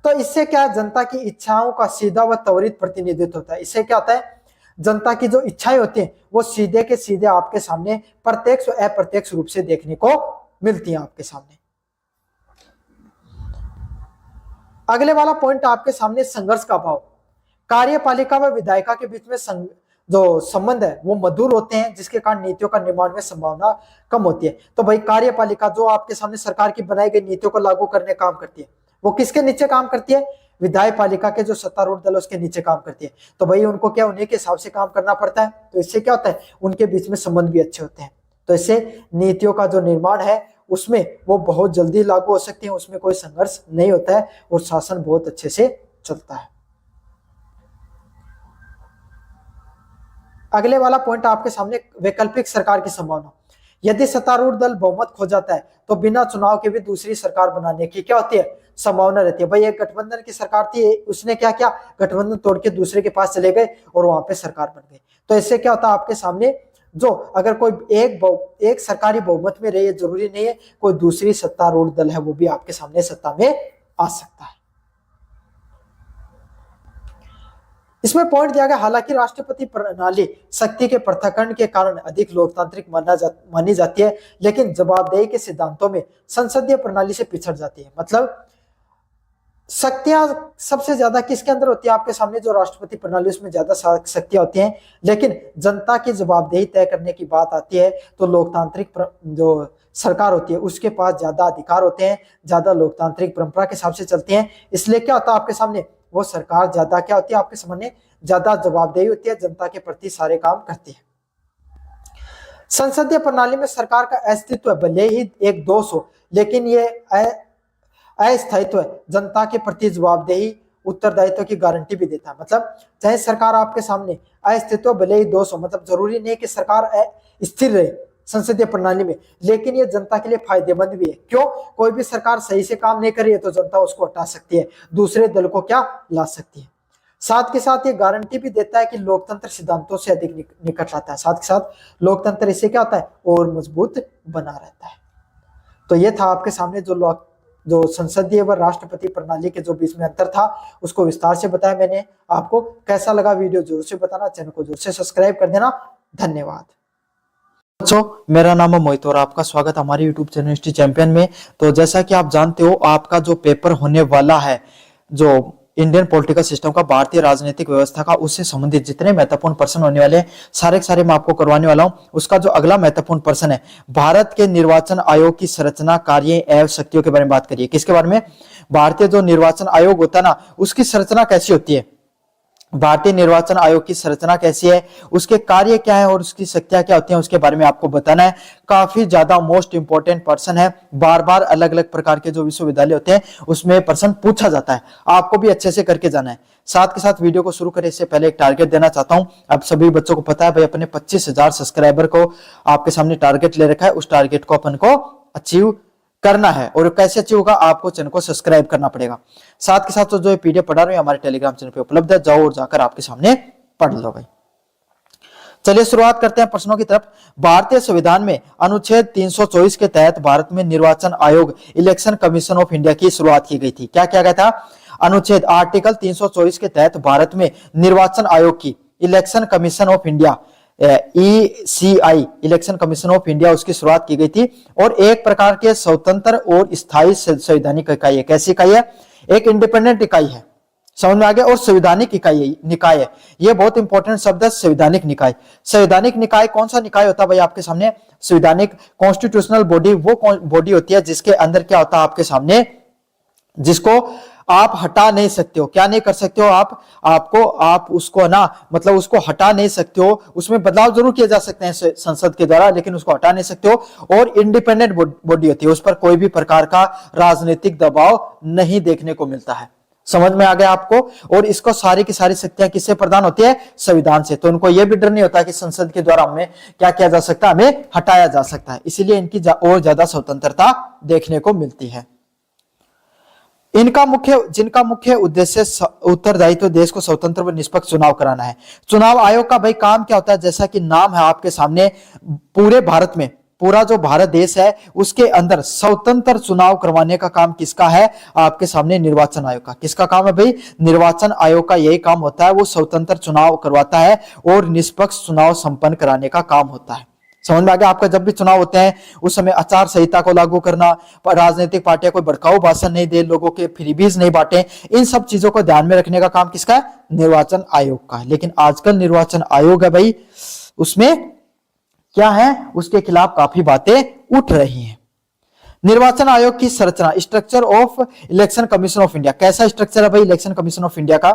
तो इससे क्या, जनता की इच्छाओं का सीधा व त्वरित प्रतिनिधित्व होता है। इससे क्या होता है, जनता की जो इच्छाएं होती हैं वो सीधे के सीधे आपके सामने प्रत्यक्ष व अप्रत्यक्ष रूप से देखने को मिलती हैं आपके सामने। अगले वाला पॉइंट आपके सामने संघर्ष का अभाव। कार्यपालिका व विधायिका के बीच में जो संबंध है वो मधुर होते हैं, जिसके कारण नीतियों का निर्माण में संभावना कम होती है। तो भाई कार्यपालिका जो आपके सामने सरकार की बनाई गई नीतियों को लागू करने काम करती है, वो किसके नीचे काम करती है, विधायपालिका के जो सत्तारूढ़ दल उसके नीचे काम करती है। तो भाई उनको क्या, उन्हीं के हिसाब से काम करना पड़ता है। तो इससे क्या होता है, उनके बीच में संबंध भी अच्छे होते हैं। तो इससे नीतियों का जो निर्माण है उसमें वो बहुत जल्दी लागू हो सकती है, उसमें कोई संघर्ष नहीं होता है और शासन बहुत अच्छे से चलता है। अगले वाला पॉइंट आपके सामने वैकल्पिक सरकार की संभावना। यदि सत्तारूढ़ दल बहुमत खो जाता है तो बिना चुनाव के भी दूसरी सरकार बनाने की क्या होती है, संभावना रहती है। भाई एक गठबंधन की सरकार थी, उसने क्या किया, गठबंधन तोड़ के दूसरे के पास चले गए और वहां पे सरकार बन गई। तो इससे क्या होता है, आपके सामने जो अगर कोई एक सरकारी बहुमत में रही है, जरूरी नहीं है कोई दूसरी सत्तारूढ़ दल है वो भी आपके सामने सत्ता में आ सकता है। इसमें पॉइंट दिया गया, हालांकि राष्ट्रपति प्रणाली शक्ति के पृथक्करण के कारण अधिक लोकतांत्रिक मानी जाती है, लेकिन जवाबदेही के सिद्धांतों में संसदीय प्रणाली से पिछड़ जाती है। मतलब शक्तियां सबसे ज्यादा किसके अंदर होती है, आपके सामने जो राष्ट्रपति प्रणाली उसमें ज्यादा शक्तियां होती हैं, लेकिन जनता की जवाबदेही तय करने की बात आती है तो लोकतांत्रिक जो सरकार होती है उसके पास ज्यादा अधिकार होते हैं, ज्यादा लोकतांत्रिक परंपरा के हिसाब से चलती हैं। इसलिए क्या होता है, आपके सामने वो सरकार ज्यादा क्या होती है, आपके सामने ज्यादा जवाबदेही होती है, जनता के प्रति सारे काम करती है। संसदीय प्रणाली में सरकार का अस्तित्व भले ही एक दोष हो, लेकिन ये अस्थायित्व जनता के प्रति जवाबदेही उत्तरदायित्व की गारंटी भी देता है। मतलब चाहे सरकार आपके सामने अस्तित्व भले ही दोष हो, मतलब जरूरी नहीं कि सरकार स्थिर रहे संसदीय प्रणाली में, लेकिन ये जनता के लिए फायदेमंद भी है। क्यों, कोई भी सरकार सही से काम नहीं कर रही है तो जनता उसको हटा सकती है, दूसरे दल को क्या ला सकती है। साथ के साथ ये गारंटी भी देता है कि लोकतंत्र सिद्धांतों से अधिक निकट रहता है। साथ के साथ लोकतंत्र इससे क्या होता है, और मजबूत बना रहता है। तो ये था आपके सामने जो संसदीय व राष्ट्रपति प्रणाली के जो बीच में अंतर था उसको विस्तार से बताया मैंने। आपको कैसा लगा वीडियो जरूर से बताना, चैनल को जरूर से सब्सक्राइब कर देना। धन्यवाद। बच्चों, मेरा नाम है मोहित और आपका स्वागत हमारे YouTube चैनल हिस्ट्री चैंपियन में। तो जैसा कि आप जानते हो, आपका जो पेपर होने वाला है, जो इंडियन पॉलिटिकल सिस्टम का, भारतीय राजनीतिक व्यवस्था का, उससे संबंधित जितने महत्वपूर्ण प्रश्न होने वाले हैं सारे के सारे मैं आपको करवाने वाला हूं। उसका जो अगला महत्वपूर्ण प्रश्न है, भारत के निर्वाचन आयोग की संरचना, कार्य एवं शक्तियों के बारे में बात करिए। किसके बारे में, भारतीय जो निर्वाचन आयोग होता है ना, उसकी संरचना कैसी होती है, भारतीय निर्वाचन आयोग की संरचना कैसी है, उसके कार्य क्या है और उसकी शक्तियां क्या होती हैं, उसके बारे में आपको बताना है। काफी ज्यादा मोस्ट इंपॉर्टेंट पर्सन है, बार बार अलग अलग प्रकार के जो विश्वविद्यालय होते हैं उसमें प्रश्न पूछा जाता है, आपको भी अच्छे से करके जाना है। साथ के साथ वीडियो को शुरू करें इससे पहले एक टारगेट देना चाहता हूं। अब सभी बच्चों को पता है भाई, अपने 25,000 सब्सक्राइबर को आपके सामने टारगेट ले रखा है, उस टारगेट को अपन को अचीव करना है और कैसे अचीव होगा, आपको चैनल को सब्सक्राइब करना पड़ेगा। साथ के साथ जो पीडीएफ पढ़ा रहे हैं हमारे टेलीग्राम चैनल पे उपलब्ध है, जाओ और जाकर आपके सामने पढ़ लो भाई। चलिए शुरुआत करते हैं प्रश्नों की तरफ। भारतीय संविधान में अनुच्छेद 324 के तहत भारत में निर्वाचन आयोग इलेक्शन कमीशन ऑफ इंडिया की शुरुआत की गई थी। क्या किया गया था? अनुच्छेद आर्टिकल 324 के तहत भारत में निर्वाचन आयोग की election commission of India ECI election commission of India उसकी शुरुआत की गई थी और एक प्रकार के स्वतंत्र और स्थायी संवैधानिक इकाई है। कैसी इकाई है? एक इंडिपेंडेंट इकाई है, समझ में आ गया, और संवैधानिक इकाई निकाय है। ये बहुत इंपॉर्टेंट शब्द है, संवैधानिक निकाय। संवैधानिक निकाय कौन सा निकाय होता है भाई आपके सामने? संवैधानिक कॉन्स्टिट्यूशनल बॉडी वो बॉडी होती है जिसके अंदर क्या होता है आपके सामने, जिसको आप हटा नहीं सकते हो। क्या नहीं कर सकते हो आप उसको ना, मतलब उसको हटा नहीं सकते हो। उसमें बदलाव जरूर किए जा सकते हैं संसद के द्वारा, लेकिन उसको हटा नहीं सकते हो। और इंडिपेंडेंट बॉडी होती है, उस पर कोई भी प्रकार का राजनीतिक दबाव नहीं देखने को मिलता है। समझ में आ गया आपको? और इसको सारी की सारी शक्तियां किससे प्रदान होती है? संविधान से। तो उनको यह भी डर नहीं होता कि संसद के द्वारा हमें क्या किया जा सकता है, हमें हटाया जा सकता है। इसीलिए इनकी और ज्यादा स्वतंत्रता देखने को मिलती है। जिनका मुख्य उद्देश्य उत्तरदायित्व देश को स्वतंत्र व निष्पक्ष चुनाव कराना है। चुनाव आयोग का भाई काम क्या होता है? जैसा कि नाम है आपके सामने, पूरे भारत में, पूरा जो भारत देश है उसके अंदर स्वतंत्र चुनाव करवाने का काम किसका है? आपके सामने निर्वाचन आयोग का। किसका काम है भाई? निर्वाचन आयोग का यही काम होता है, वो स्वतंत्र चुनाव करवाता है और निष्पक्ष चुनाव संपन्न कराने का काम होता है। समझ में आ गया? आपका जब भी चुनाव होते हैं उस समय आचार संहिता को लागू करना, राजनीतिक पार्टियां कोई भड़काऊ भाषण नहीं दे, लोगों के फ्रीबीज नहीं बांटे, इन सब चीजों को ध्यान में रखने का काम किसका है? निर्वाचन आयोग का है। लेकिन आजकल निर्वाचन आयोग है भाई, उसमें क्या है? उसके खिलाफ काफी बातें उठ रही हैं। निर्वाचन आयोग की संरचना, structure of election commission of India. कैसा स्ट्रक्चर है भाई इलेक्शन कमीशन ऑफ इंडिया का?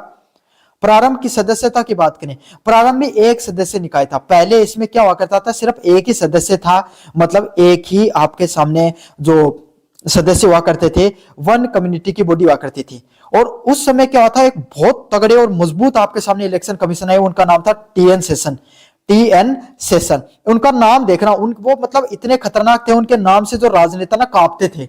प्रारंभ की सदस्यता की बात करें, प्रारंभ में एक सदस्य निकाय था। पहले इसमें क्या हुआ करता था? सिर्फ एक ही सदस्य था, मतलब एक ही आपके सामने जो सदस्य हुआ करते थे, वन कम्युनिटी की बॉडी हुआ करती थी। और उस समय क्या हुआ था? एक बहुत तगड़े और मजबूत आपके सामने इलेक्शन कमीशन है, उनका नाम था TN सेशन। उनका नाम देखना, वो मतलब इतने खतरनाक थे, उनके नाम से जो राजनेता ना कांपते थे।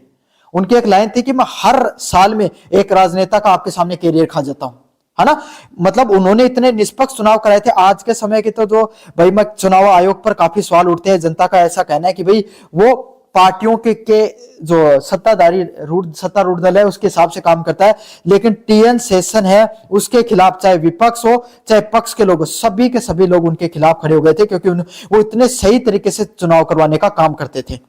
उनकी एक लाइन थी कि मैं हर साल में एक राजनेता का आपके सामने कैरियर खा जाता हूं, है ना। मतलब उन्होंने इतने निष्पक्ष चुनाव कराए थे। आज के समय के तो जो भाई मैं चुनाव आयोग पर काफी सवाल उठते हैं, जनता का ऐसा कहना है कि भाई वो पार्टियों के जो सत्तारूढ़ दल है उसके हिसाब से काम करता है, लेकिन TN सेशन है उसके खिलाफ, चाहे विपक्ष हो चाहे पक्ष के लोग, सभी के सभी लोग उनके खिलाफ खड़े हो गए थे, क्योंकि वो इतने सही तरीके से चुनाव करवाने का काम करते थे।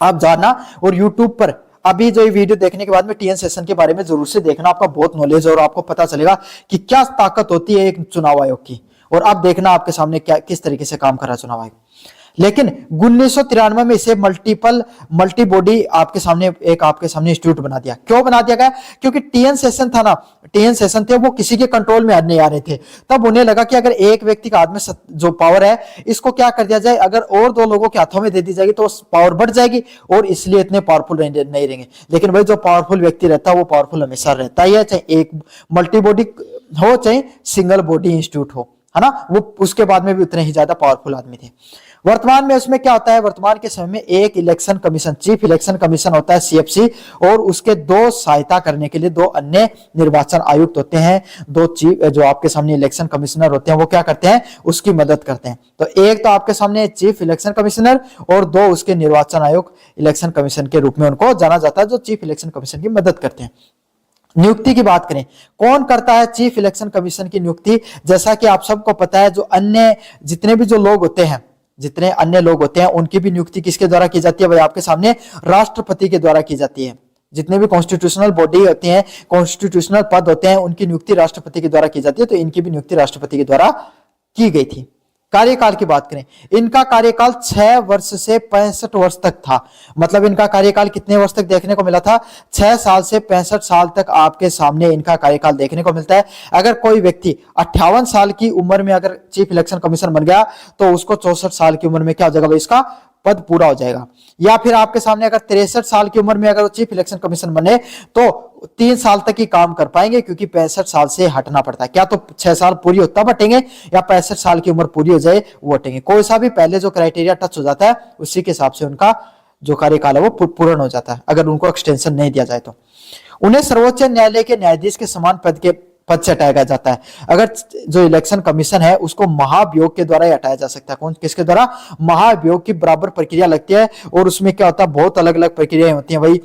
आप जानना, और यूट्यूब पर अभी जो ये वीडियो देखने के बाद में TN सेशन के बारे में जरूर से देखना, आपका बहुत नॉलेज है और आपको पता चलेगा कि क्या ताकत होती है एक चुनाव आयोग की। और अब देखना आपके सामने क्या किस तरीके से काम कर रहा है चुनाव आयोग। लेकिन 1993 में इसे मल्टी बॉडी आपके सामने इंस्टीट्यूट बना दिया। क्यों बना दिया गया? क्योंकि TN सेशन था ना, TN सेशन थे वो किसी के कंट्रोल में नहीं आ रहे थे। तब उन्हें लगा कि अगर एक व्यक्ति का हाथ में जो पावर है इसको क्या कर दिया जाए, अगर और दो लोगों के हाथों में दे दी जाएगी तो पावर बढ़ जाएगी और इसलिए इतने पावरफुल नहीं रहेंगे। लेकिन भाई जो पावरफुल व्यक्ति रहता है वो पावरफुल हमेशा रहता ही है, चाहे एक मल्टी बॉडी हो चाहे सिंगल बॉडी इंस्टीट्यूट हो, है ना। वो उसके बाद में भी उतने ही ज्यादा पावरफुल आदमी थे। वर्तमान में उसमें क्या होता है? वर्तमान के समय में एक election commission, chief election commission होता है CFC, और उसके दो सहायता करने के लिए दो अन्य निर्वाचन आयुक्त होते हैं। दो चीफ जो आपके सामने इलेक्शन कमिश्नर होते हैं वो क्या करते हैं? उसकी मदद करते हैं। तो एक तो आपके सामने चीफ इलेक्शन कमिश्नर और दो उसके निर्वाचन आयोग इलेक्शन कमीशन के रूप में उनको जाना जाता है, जो चीफ इलेक्शन कमीशन की मदद करते हैं। नियुक्ति की बात करें, कौन करता है चीफ इलेक्शन कमीशन की नियुक्ति? जैसा कि आप सबको पता है, जो अन्य जितने भी जो लोग होते हैं, जितने अन्य लोग होते हैं उनकी भी नियुक्ति किसके द्वारा की जाती है भाई? आपके सामने राष्ट्रपति के द्वारा की जाती है। जितने भी कॉन्स्टिट्यूशनल बॉडी होते हैं, कॉन्स्टिट्यूशनल पद होते हैं, उनकी नियुक्ति राष्ट्रपति के द्वारा की जाती है। तो इनकी भी नियुक्ति राष्ट्रपति के द्वारा की गई थी। कार्यकाल की बात करें, इनका कार्यकाल 6 वर्ष से 65 वर्ष तक था। मतलब इनका कार्यकाल कितने वर्ष तक देखने को मिला था? 6 साल से 65 साल तक आपके सामने इनका कार्यकाल देखने को मिलता है। अगर कोई व्यक्ति 58 साल की उम्र में अगर चीफ इलेक्शन कमीशन बन गया तो उसको 64 साल की उम्र में क्या हो जाएगा भाई? इसका पद पूरा हो जाएगा। या फिर आपके सामने अगर 63 साल की उम्र में अगर वो चीफ इलेक्शन कमीशन बने तो 3 साल तक ही काम कर पाएंगे, क्योंकि 65 साल से हटना पड़ता है। क्या तो 6 साल पूरी हो तब हटेंगे, या 65 साल की उम्र पूरी हो जाए वो हटेंगे। कोई सा भी पहले जो क्राइटेरिया टच हो जाता है उसी के हिसाब से उनका जो कार्यकाल है वो पूर्ण हो जाता है अगर उनको एक्सटेंशन नहीं दिया जाए तो। उन्हें सर्वोच्च न्यायालय के न्यायाधीश के समान पद से हटाया जाता है। अगर जो इलेक्शन कमीशन है उसको महाभियोग के द्वारा ही हटाया जा सकता है। कौन किसके द्वारा? महाभियोग की बराबर प्रक्रिया लगती है और उसमें क्या होता है, बहुत अलग अलग प्रक्रियाएं होती हैं भाई।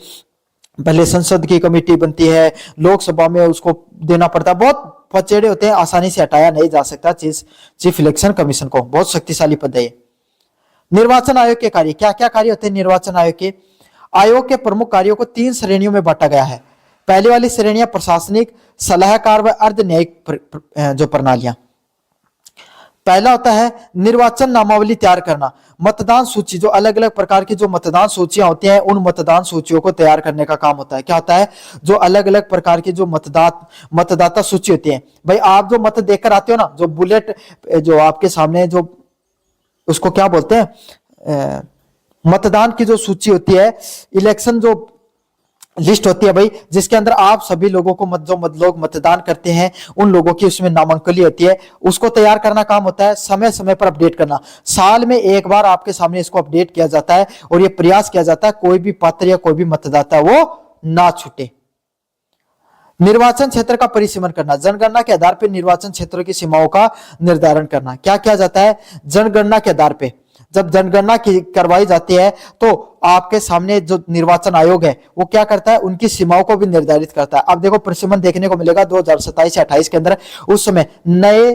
पहले संसद की कमेटी बनती है, लोकसभा में उसको देना पड़ता है, बहुत पचेड़े होते हैं, आसानी से हटाया नहीं जा सकता। चीफ इलेक्शन कमीशन को बहुत शक्तिशाली पद है। निर्वाचन आयोग के कार्य, क्या क्या कार्य होते हैं निर्वाचन आयोग के? आयोग के प्रमुख कार्यों को 3 श्रेणियों में बांटा गया है। पहली वाली श्रेणियां प्रशासनिक, सलाहकार व अर्ध न्यायिक जो प्रणालियां। पहला होता है निर्वाचन नामावली तैयार करना, मतदान सूची, जो अलग अलग प्रकार की जो मतदान सूचियां होती हैं उन मतदान सूचियों को तैयार करने का काम होता है। क्या होता है? जो अलग अलग प्रकार की जो मतदाता सूची होती है, भाई आप जो मत देकर आते हो ना, जो बुलेट जो आपके सामने जो उसको क्या बोलते हैं, मतदान की जो सूची होती है, इलेक्शन जो लिस्ट होती है भाई, जिसके अंदर आप सभी लोगों को लोग मतदान करते हैं उन लोगों की उसमें नामांकन होती है, उसको तैयार करना काम होता है। समय समय पर अपडेट करना, साल में एक बार आपके सामने इसको अपडेट किया जाता है और ये प्रयास किया जाता है कोई भी पात्र या कोई भी मतदाता वो ना छूटे। निर्वाचन क्षेत्र का परिसीमन करना, जनगणना के आधार पर निर्वाचन क्षेत्रों की सीमाओं का निर्धारण करना। क्या किया जाता है? जनगणना के आधार पर जब जनगणना करवाई जाती है तो आपके सामने जो निर्वाचन आयोग है वो क्या करता है, उनकी सीमाओं को भी निर्धारित करता है। अब देखो परिसीमन देखने को मिलेगा 2027 से 28 के अंदर, उस समय नए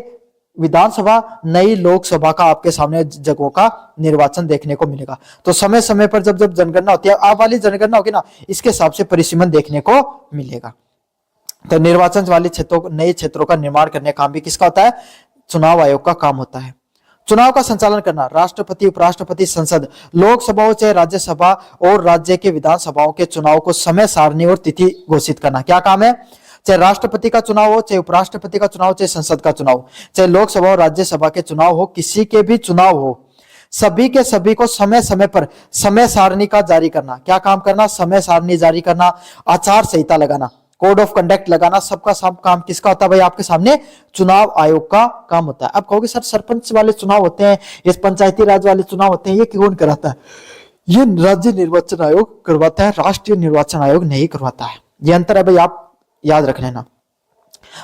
विधानसभा नई लोकसभा का आपके सामने जगहों का निर्वाचन देखने को मिलेगा। तो समय समय पर जब जब जनगणना होती है, आप वाली जनगणना होगी ना, इसके हिसाब से परिसीमन देखने को मिलेगा। तो निर्वाचन वाले क्षेत्रों, नए क्षेत्रों का निर्माण करने का काम भी किसका होता है? चुनाव आयोग का काम होता है। चुनाव का संचालन करना, राष्ट्रपति, उपराष्ट्रपति, संसद, लोकसभा चाहे राज्यसभा और राज्य के विधानसभाओं के चुनाव को समय सारणी और तिथि घोषित करना। क्या काम है? चाहे राष्ट्रपति का चुनाव हो, चाहे उपराष्ट्रपति का चुनाव, चाहे संसद का चुनाव, चाहे लोकसभा और राज्यसभा के चुनाव हो, किसी के भी चुनाव हो, सभी के सभी को समय समय पर समय सारणी का जारी करना। क्या काम करना? समय सारणी जारी करना, आचार संहिता लगाना, कोड ऑफ कंडक्ट लगाना, सबका सब काम किसका होता है भाई? आपके सामने चुनाव आयोग का काम होता है। अब कहोगे सर सरपंच वाले चुनाव होते हैं, ये पंचायती राज वाले चुनाव होते हैं, ये कौन कराता है? ये राज्य निर्वाचन आयोग करवाता है, राष्ट्रीय निर्वाचन आयोग नहीं करवाता है। ये अंतर है भाई, आप याद रख लेना।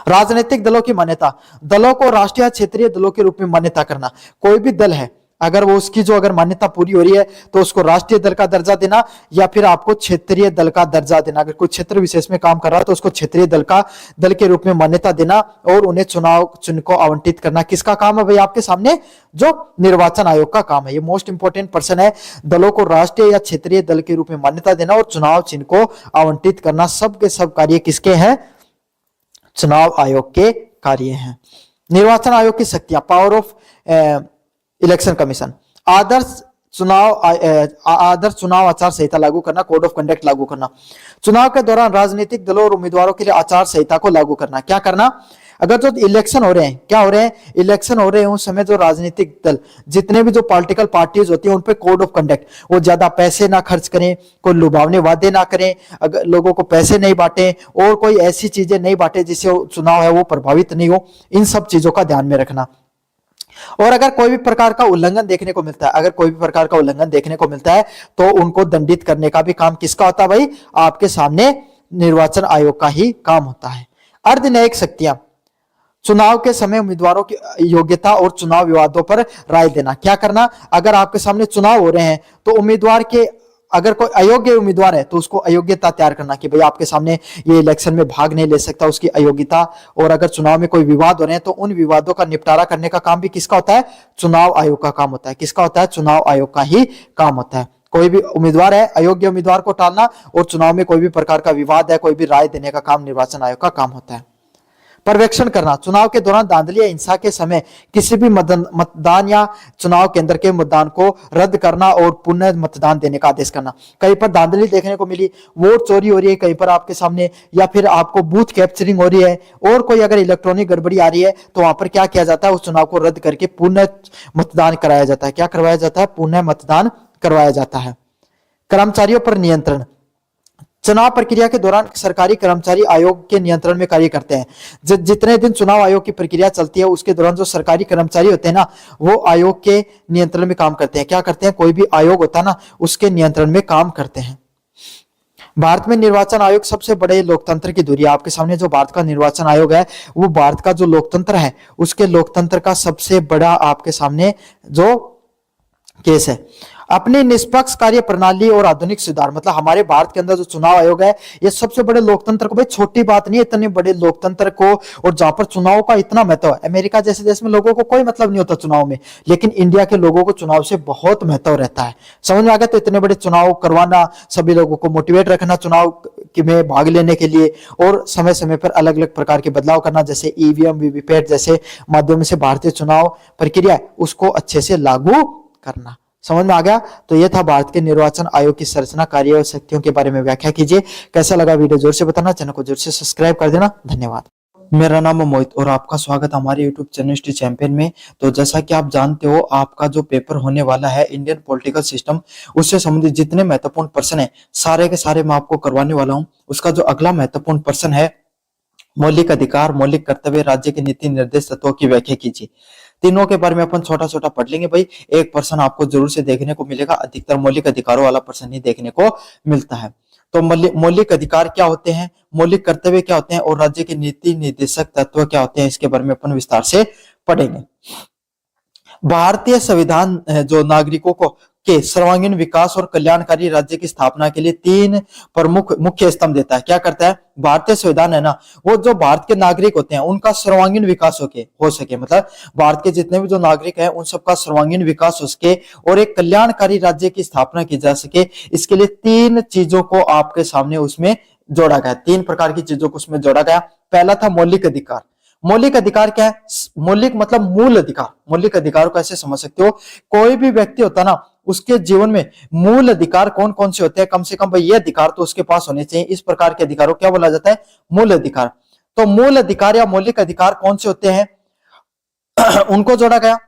राजनीतिक दलों की मान्यता, दलों को राष्ट्रीय क्षेत्रीय दलों के रूप में मान्यता करना। कोई भी दल है अगर वो उसकी जो अगर मान्यता पूरी हो रही है तो उसको राष्ट्रीय दल का दर्जा देना या फिर आपको क्षेत्रीय दल का दर्जा देना। अगर कोई क्षेत्र विशेष में काम कर रहा है तो उसको क्षेत्रीय दल के रूप में मान्यता देना और उन्हें चुनाव चिन्ह को आवंटित करना। किसका काम है भाई? आपके सामने जो निर्वाचन आयोग का काम है। ये मोस्ट इंपोर्टेंट पर्सन है। दलों को राष्ट्रीय या क्षेत्रीय दल के रूप में मान्यता देना और चुनाव चिन्ह को आवंटित करना, सब के सब कार्य किसके हैं? चुनाव आयोग के कार्य हैं। निर्वाचन आयोग की शक्तियां, पावर ऑफ इलेक्शन कमीशन, आदर्श चुनाव आचार संहिता लागू करना, कोड ऑफ कंडक्ट लागू करना। चुनाव के दौरान राजनीतिक दलों और उम्मीदवारों के लिए आचार संहिता को लागू करना। क्या करना? अगर जो इलेक्शन हो रहे हैं, क्या हो रहे हैं? इलेक्शन हो रहे हैं, उस समय जो राजनीतिक दल, जितने भी जो पॉलिटिकल पार्टीज होती हैं, उन पे कोड ऑफ कंडक्ट, वो ज्यादा पैसे ना खर्च करें, कोई लुभावने वादे ना करें, अगर लोगों को पैसे नहीं बांटे और कोई ऐसी चीजें नहीं बांटे जिससे चुनाव है वो प्रभावित नहीं हो। इन सब चीजों का ध्यान में रखना। और अगर कोई भी प्रकार का उल्लंघन देखने को मिलता है, अगर कोई भी प्रकार का उल्लंघन देखने को मिलता है तो उनको दंडित करने का भी काम किसका होता है भाई? आपके सामने निर्वाचन आयोग का ही काम होता है। अर्ध न्यायिक शक्तियां, चुनाव के समय उम्मीदवारों की योग्यता और चुनाव विवादों पर राय देना। क्या करना? अगर आपके सामने चुनाव हो रहे हैं तो उम्मीदवार के, अगर कोई अयोग्य उम्मीदवार है तो उसको अयोग्यता तैयार करना कि भाई आपके सामने ये इलेक्शन में भाग नहीं ले सकता, उसकी अयोग्यता। और अगर चुनाव में कोई विवाद हो रहे हैं तो उन विवादों का निपटारा करने का काम भी किसका होता है? चुनाव आयोग का काम होता है। किसका होता है? चुनाव आयोग का ही काम होता है। कोई भी उम्मीदवार है, अयोग्य उम्मीदवार को टालना और चुनाव में कोई भी प्रकार का विवाद है, कोई भी राय देने का काम निर्वाचन आयोग का काम होता है। पर्यवेक्षण करना, चुनाव के दौरान धांधली या हिंसा के समय किसी भी मतदान या चुनाव केंद्र के मतदान को रद्द करना और पुनः मतदान देने का आदेश करना। कहीं पर धांधली देखने को मिली, वोट चोरी हो रही है कहीं पर आपके सामने, या फिर आपको बूथ कैप्चरिंग हो रही है और कोई अगर इलेक्ट्रॉनिक गड़बड़ी आ रही है तो वहां पर क्या किया जाता है? उस चुनाव को रद्द करके पुनः मतदान कराया जाता है। क्या करवाया जाता है? पुनः मतदान करवाया जाता है। कर्मचारियों पर नियंत्रण, चुनाव प्रक्रिया के दौरान सरकारी कर्मचारी आयोग के नियंत्रण में कार्य करते हैं। जितने दिन चुनाव आयोग की प्रक्रिया चलती है उसके दौरान जो सरकारी कर्मचारी होते हैं ना, वो आयोग के नियंत्रण में काम करते हैं। क्या करते हैं? कोई भी आयोग होता है ना, उसके नियंत्रण में काम करते हैं। भारत में निर्वाचन आयोग सबसे बड़े लोकतंत्र की धुरी। आपके सामने जो भारत का निर्वाचन आयोग है, वो भारत का जो लोकतंत्र है उसके लोकतंत्र का सबसे बड़ा आपके सामने जो केस है। अपनी निष्पक्ष कार्य प्रणाली और आधुनिक सुधार, मतलब हमारे भारत के अंदर जो चुनाव आयोग है ये सबसे बड़े लोकतंत्र को, भाई छोटी बात नहीं है, इतने बड़े लोकतंत्र को, और जहां पर चुनाव का इतना महत्व है। अमेरिका जैसे देश में लोगों को कोई मतलब नहीं होता चुनाव में, लेकिन इंडिया के लोगों को चुनाव से बहुत महत्व रहता है। समझ में आ गया? तो इतने बड़े चुनाव करवाना, सभी लोगों को मोटिवेट रखना चुनाव में भाग लेने के लिए, और समय समय पर अलग अलग प्रकार के बदलाव करना, जैसे ईवीएम, वीवीपैट जैसे माध्यम से भारतीय चुनाव प्रक्रिया उसको अच्छे से लागू करना। समझ में आ गया? तो ये था भारत के निर्वाचन आयोग की संरचना, कार्य और शक्तियों के बारे में व्याख्या कीजिए। कैसा लगा वीडियो जोर से बताना, चैनल को जोर से सब्सक्राइब कर देना। धन्यवाद। मेरा नाम है मोहित और आपका स्वागत हमारे यूट्यूब चैनल हिस्ट्री चैंपियन में। तो जैसा कि आप जानते हो, आपका जो पेपर होने वाला है इंडियन पॉलिटिकल सिस्टम, उससे संबंधित जितने महत्वपूर्ण प्रश्न है सारे के सारे मैं आपको करवाने वाला हूं। उसका जो अगला महत्वपूर्ण प्रश्न है, मौलिक अधिकार, मौलिक कर्तव्य, राज्य के नीति निर्देश तत्वों की व्याख्या कीजिए। तीनों के बारे में अपन छोटा छोटा पढ़ लेंगे। भाई एक प्रश्न आपको जरूर से देखने को मिलेगा, अधिकतर मौलिक अधिकारों वाला प्रश्न ही देखने को मिलता है। तो मौलिक अधिकार क्या होते हैं, मौलिक कर्तव्य क्या होते हैं, और राज्य के नीति निर्देशक तत्व क्या होते हैं, इसके बारे में अपन विस्तार से पढ़ेंगे। भारतीय संविधान जो नागरिकों को के सर्वांगीण विकास और कल्याणकारी राज्य की स्थापना के लिए तीन प्रमुख मुख्य स्तंभ देता है। क्या करता है? भारतीय संविधान है ना, वो जो भारत के नागरिक होते हैं उनका सर्वांगीण विकास हो सके, मतलब भारत के जितने भी जो नागरिक हैं उन सबका सर्वांगीण विकास हो सके और एक कल्याणकारी राज्य की स्थापना की जा सके। इसके लिए तीन चीजों को आपके सामने उसमें जोड़ा गया, तीन प्रकार की चीजों को उसमें जोड़ा गया। पहला था मौलिक अधिकार। मौलिक अधिकार क्या है? मौलिक मतलब मूल अधिकार। मौलिक अधिकार को ऐसे समझ सकते हो, कोई भी व्यक्ति होता ना, उसके जीवन में मूल अधिकार कौन कौन से होते हैं, कम से कम भाई ये अधिकार तो उसके पास होने चाहिए। इस प्रकार के अधिकारों को क्या बोला जाता है? मूल अधिकार। तो मूल अधिकार या मौलिक अधिकार कौन से होते हैं उनको जोड़ा गया।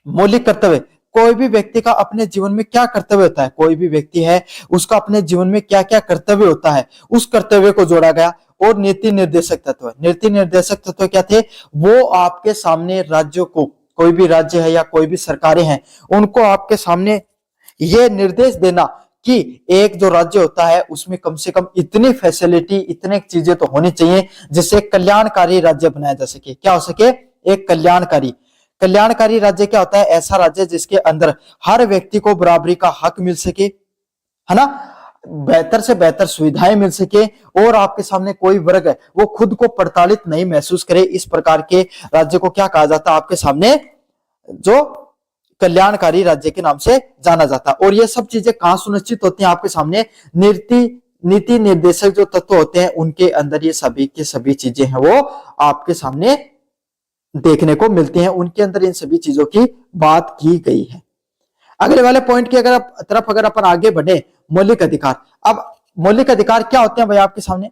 मौलिक कर्तव्य, कोई भी व्यक्ति का अपने जीवन में क्या कर्तव्य होता है, कोई भी व्यक्ति है उसका अपने जीवन में क्या क्या कर्तव्य होता है, उस कर्तव्य को जोड़ा गया। और नीति निर्देशक तत्व, नीति निर्देशक तत्व क्या थे? वो आपके सामने राज्यों को, कोई भी राज्य है या कोई भी सरकारें हैं, उनको आपके सामने ये निर्देश देना कि एक जो राज्य होता है उसमें कम से कम इतनी फैसिलिटी, इतने चीजें तो होनी चाहिए जिससे कल्याणकारी राज्य बनाया जा सके। क्या हो सके? एक कल्याणकारी राज्य क्या होता है? ऐसा राज्य जिसके अंदर हर व्यक्ति को बराबरी का हक मिल सके, है ना, बेहतर से बेहतर सुविधाएं मिल सके, और आपके सामने कोई वर्ग है वो खुद को प्रताड़ित नहीं महसूस करे। इस प्रकार के राज्य को क्या कहा जाता है? आपके सामने जो कल्याणकारी राज्य के नाम से जाना जाता है। और ये सब चीजें कहां सुनिश्चित होती हैं? आपके सामने नीति निर्देशक जो तत्व होते हैं उनके अंदर ये सभी की सभी चीजें हैं वो आपके सामने देखने को मिलती हैं। उनके अंदर इन सभी चीजों की बात की गई है। अगले वाले पॉइंट की अगर अपन आगे बढ़े, मौलिक अधिकार। अब मौलिक अधिकार क्या होते हैं भाई आपके सामने?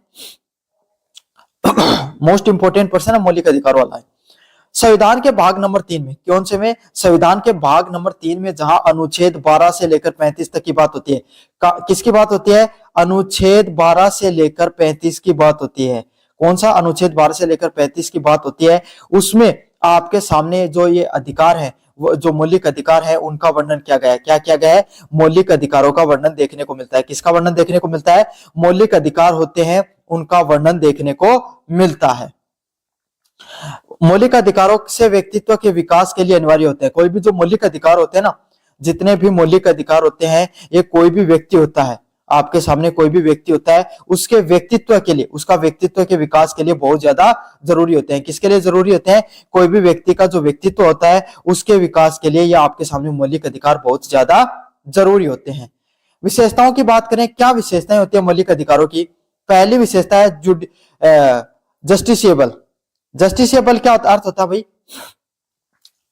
मोस्ट इंपोर्टेंट पर्सन है मौलिक अधिकार वाला है। संविधान के भाग नंबर 3 में, कौन से में? संविधान के भाग नंबर 3 में, जहां अनुच्छेद 12 से लेकर 35 तक की बात होती है। किसकी बात होती है? अनुच्छेद 12 से लेकर 35 की बात होती है। कौन सा? अनुच्छेद 12 से लेकर 35 की बात होती है। उसमें आपके सामने जो ये अधिकार है, वो जो मौलिक अधिकार है, उनका वर्णन किया गया है। क्या किया गया है? मौलिक अधिकारों का वर्णन देखने को मिलता है। किसका वर्णन देखने को मिलता है? मौलिक अधिकार होते हैं उनका वर्णन देखने को मिलता है। मौलिक अधिकारों से व्यक्तित्व के विकास के लिए अनिवार्य होते हैं। कोई भी जो मौलिक अधिकार होते हैं ना, जितने भी मौलिक अधिकार होते हैं, ये कोई भी व्यक्ति होता है, आपके सामने कोई भी व्यक्ति होता है, उसके व्यक्तित्व के लिए, उसका व्यक्तित्व के विकास के लिए बहुत ज्यादा जरूरी होते हैं। किसके लिए जरूरी होते हैं? कोई भी व्यक्ति का जो व्यक्तित्व होता है उसके विकास के लिए ये आपके सामने मौलिक अधिकार बहुत ज्यादा जरूरी होते हैं। विशेषताओं की बात करें, क्या विशेषताएं होती है मौलिक अधिकारों की? पहली विशेषता है जस्टिसेबल। जस्टिसेबल क्या अर्थ होता है भाई?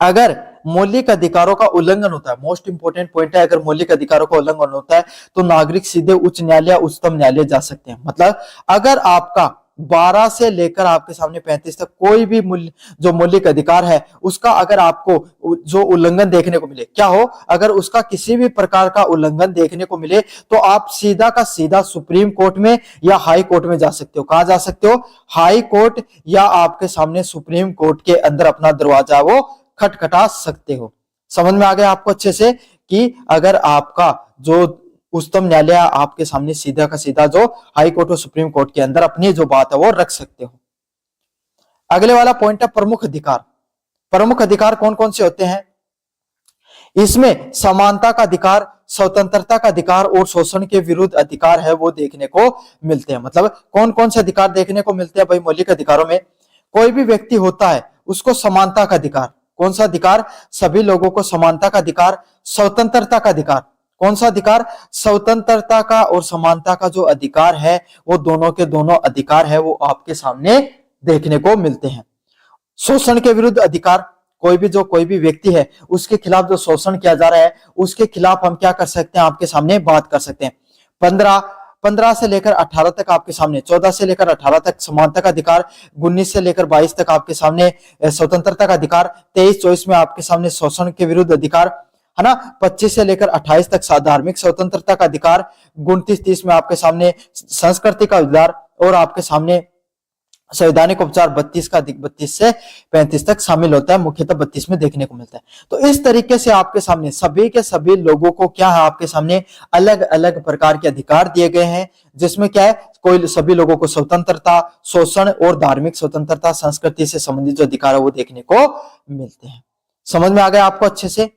अगर मौलिक अधिकारों का उल्लंघन होता है, मोस्ट इंपोर्टेंट पॉइंट है, अगर मौलिक अधिकारों का उल्लंघन होता है तो नागरिक सीधे उच्च न्यायालय या उच्चतम न्यायालय जा सकते हैं। मतलब अगर आपका 12 से लेकर आपके सामने 35 तक कोई भी मूल्य जो मौलिक अधिकार है उसका अगर आपको जो उल्लंघन देखने को मिले, क्या हो, अगर उसका किसी भी प्रकार का उल्लंघन देखने को मिले तो आप सीधा का सीधा सुप्रीम कोर्ट में या हाई कोर्ट में जा सकते हो। कहां जा सकते हो? हाई कोर्ट या आपके सामने सुप्रीम कोर्ट के अंदर अपना दरवाजा वो खटखटा सकते हो। समझ में आ गया आपको अच्छे से कि अगर आपका जो उच्चतम न्यायालय आपके सामने सीधा का सीधा जो हाई कोर्ट और सुप्रीम कोर्ट के अंदर अपनी जो बात है वो रख सकते हो। अगले वाला पॉइंट है प्रमुख अधिकार। प्रमुख अधिकार कौन कौन से होते हैं? इसमें समानता का अधिकार, स्वतंत्रता का अधिकार और शोषण के विरुद्ध अधिकार है वो देखने को मिलते हैं। मतलब कौन कौन से अधिकार देखने को मिलते हैं भाई मौलिक अधिकारों में? कोई भी व्यक्ति होता है उसको समानता का अधिकार। कौन सा अधिकार? सभी लोगों को समानता का अधिकार। स्वतंत्रता का अधिकार। कौन सा अधिकार? स्वतंत्रता का और समानता का जो अधिकार है वो दोनों के दोनों अधिकार है वो आपके सामने देखने को मिलते हैं। शोषण के विरुद्ध अधिकार, कोई भी व्यक्ति है उसके खिलाफ जो शोषण किया जा रहा है उसके खिलाफ हम क्या कर सकते हैं? आपके सामने बात कर सकते हैं। 15 से लेकर 18 तक आपके सामने, 14 से लेकर 18 तक समानता का अधिकार, 19 से लेकर 22 तक आपके सामने स्वतंत्रता का अधिकार, 23-24 में आपके सामने शोषण के विरुद्ध अधिकार है ना, 25 से लेकर 28 तक धार्मिक स्वतंत्रता का अधिकार, 29-30 में आपके सामने संस्कृति का अधिकार और आपके सामने संवैधानिक उपचार 32 से 35 तक शामिल होता है, मुख्यतः 32 में देखने को मिलता है। तो इस तरीके से आपके सामने सभी के सभी लोगों को क्या है, आपके सामने अलग अलग प्रकार के अधिकार दिए गए हैं, जिसमें क्या है, कोई सभी लोगों को स्वतंत्रता, शोषण और धार्मिक स्वतंत्रता, संस्कृति से संबंधित जो अधिकार है वो देखने को मिलते हैं। समझ में आ गया आपको अच्छे से?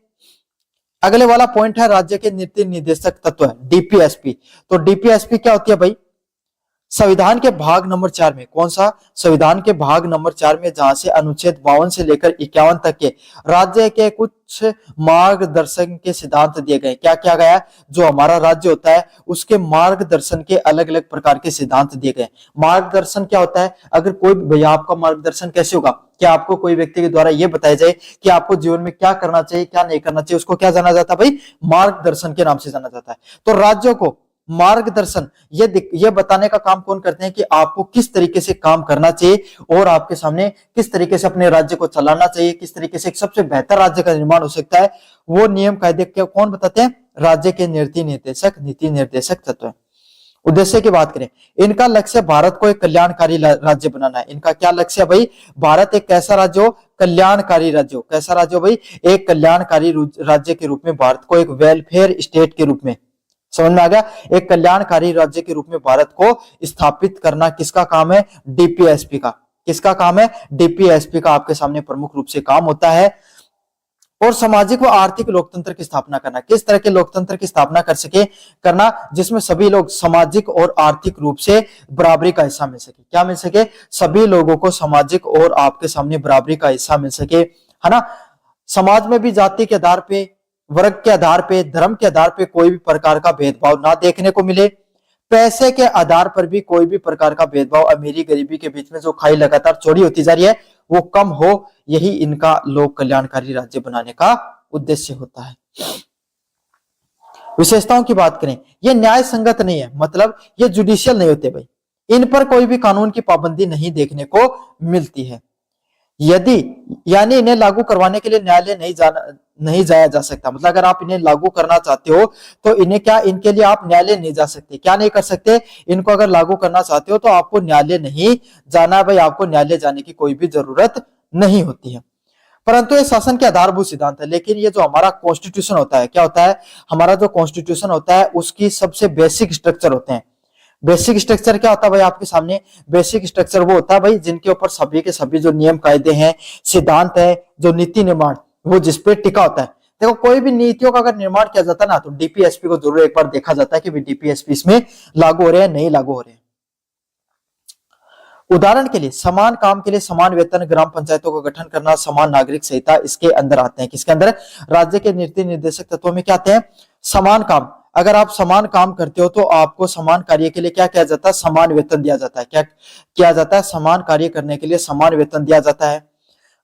अगले वाला पॉइंट है राज्य के नीति निर्देशक तत्व है, डीपीएसपी। तो डीपीएसपी क्या होती है भाई? संविधान के भाग नंबर 4 में, कौन सा? संविधान के भाग नंबर 4 में जहां से अनुच्छेद 52 से लेकर 51 तक के राज्य के कुछ मार्गदर्शन के सिद्धांत दिए गए। क्या किया गया? जो हमारा राज्य होता है उसके मार्गदर्शन के अलग अलग प्रकार के सिद्धांत दिए गए। मार्गदर्शन क्या होता है? अगर कोई भैया आपका मार्गदर्शन कैसे होगा? क्या आपको कोई व्यक्ति के द्वारा यह बताया जाए कि आपको जीवन में क्या करना चाहिए, क्या नहीं करना चाहिए, उसको क्या जाना जाता है भाई? मार्गदर्शन के नाम से जाना जाता है। तो राज्यों को मार्गदर्शन ये बताने का काम कौन करते हैं कि आपको किस तरीके से काम करना चाहिए और आपके सामने किस तरीके से अपने राज्य को चलाना चाहिए, किस तरीके से एक सबसे बेहतर राज्य का निर्माण हो सकता है, वो नियम कायदे कौन बताते हैं? राज्य के नीति निर्देशक तत्व है। उद्देश्य की बात करें, इनका लक्ष्य भारत को एक कल्याणकारी राज्य बनाना है। इनका क्या लक्ष्य है भाई? भारत एक कैसा राज्य हो? कल्याणकारी राज्य हो। कैसा राज्य हो भाई? एक कल्याणकारी राज्य के रूप में भारत को, एक वेलफेयर स्टेट के रूप में, समझ में आ गया, एक कल्याणकारी राज्य के रूप में भारत को स्थापित करना किसका काम है? डीपीएसपी का। किसका काम है? डीपीएसपी का आपके सामने प्रमुख रूप से काम होता है। और सामाजिक व आर्थिक लोकतंत्र की स्थापना करना, किस तरह के लोकतंत्र की स्थापना करना जिसमें सभी लोग सामाजिक और आर्थिक रूप से बराबरी का हिस्सा मिल सके। क्या मिल सके? सभी लोगों को सामाजिक और आपके सामने बराबरी का हिस्सा मिल सके, है ना। समाज में भी जाति के आधार पे, वर्ग के आधार पे, धर्म के आधार पे कोई भी प्रकार का भेदभाव ना देखने को मिले। पैसे के आधार पर भी कोई भी प्रकार का भेदभाव, अमीरी गरीबी के बीच में जो खाई लगातार चौड़ी होती जा रही है वो कम हो, यही इनका लोक कल्याणकारी राज्य बनाने का उद्देश्य होता है। विशेषताओं की बात करें, ये न्याय संगत नहीं है, मतलब ये जुडिशियल नहीं होते भाई, इन पर कोई भी कानून की पाबंदी नहीं देखने को मिलती है। यदि यानी इन्हें लागू करवाने के लिए न्यायालय नहीं जाया जा सकता। मतलब अगर आप इन्हें लागू करना चाहते हो तो इनके लिए आप न्यायालय नहीं जा सकते। क्या नहीं कर सकते? इनको अगर लागू करना चाहते हो तो आपको न्यायालय नहीं जाना भाई, आपको न्यायालय जाने की कोई भी जरूरत नहीं होती है। परंतु ये शासन के आधारभूत सिद्धांत है। लेकिन ये जो हमारा कॉन्स्टिट्यूशन होता है, क्या होता है? हमारा जो कॉन्स्टिट्यूशन होता है उसकी सबसे बेसिक स्ट्रक्चर होते हैं। बेसिक स्ट्रक्चर क्या होता है भाई आपके सामने? बेसिक स्ट्रक्चर वो होता है भाई जिनके ऊपर सभी के सभी जो नियम कायदे हैं, सिद्धांत है, जो नीति निर्माण, वो जिसपे टिका होता है। देखो कोई भी नीतियों का अगर निर्माण किया जाता है ना तो डीपीएसपी को जरूर एक बार देखा जाता है कि डीपीएसपी इसमें लागू हो रहे हैं, नहीं लागू हो रहे हैं। उदाहरण के लिए समान काम के लिए समान वेतन, ग्राम पंचायतों का गठन करना, समान नागरिक संहिता इसके अंदर आते हैं। किसके अंदर? राज्य के नीति निर्देशक तत्वों में क्या आते हैं? समान काम। अगर आप समान काम करते हो तो आपको समान कार्य के लिए क्या किया जाता है? समान वेतन दिया जाता है। क्या किया जाता है? समान कार्य करने के लिए समान वेतन दिया जाता है।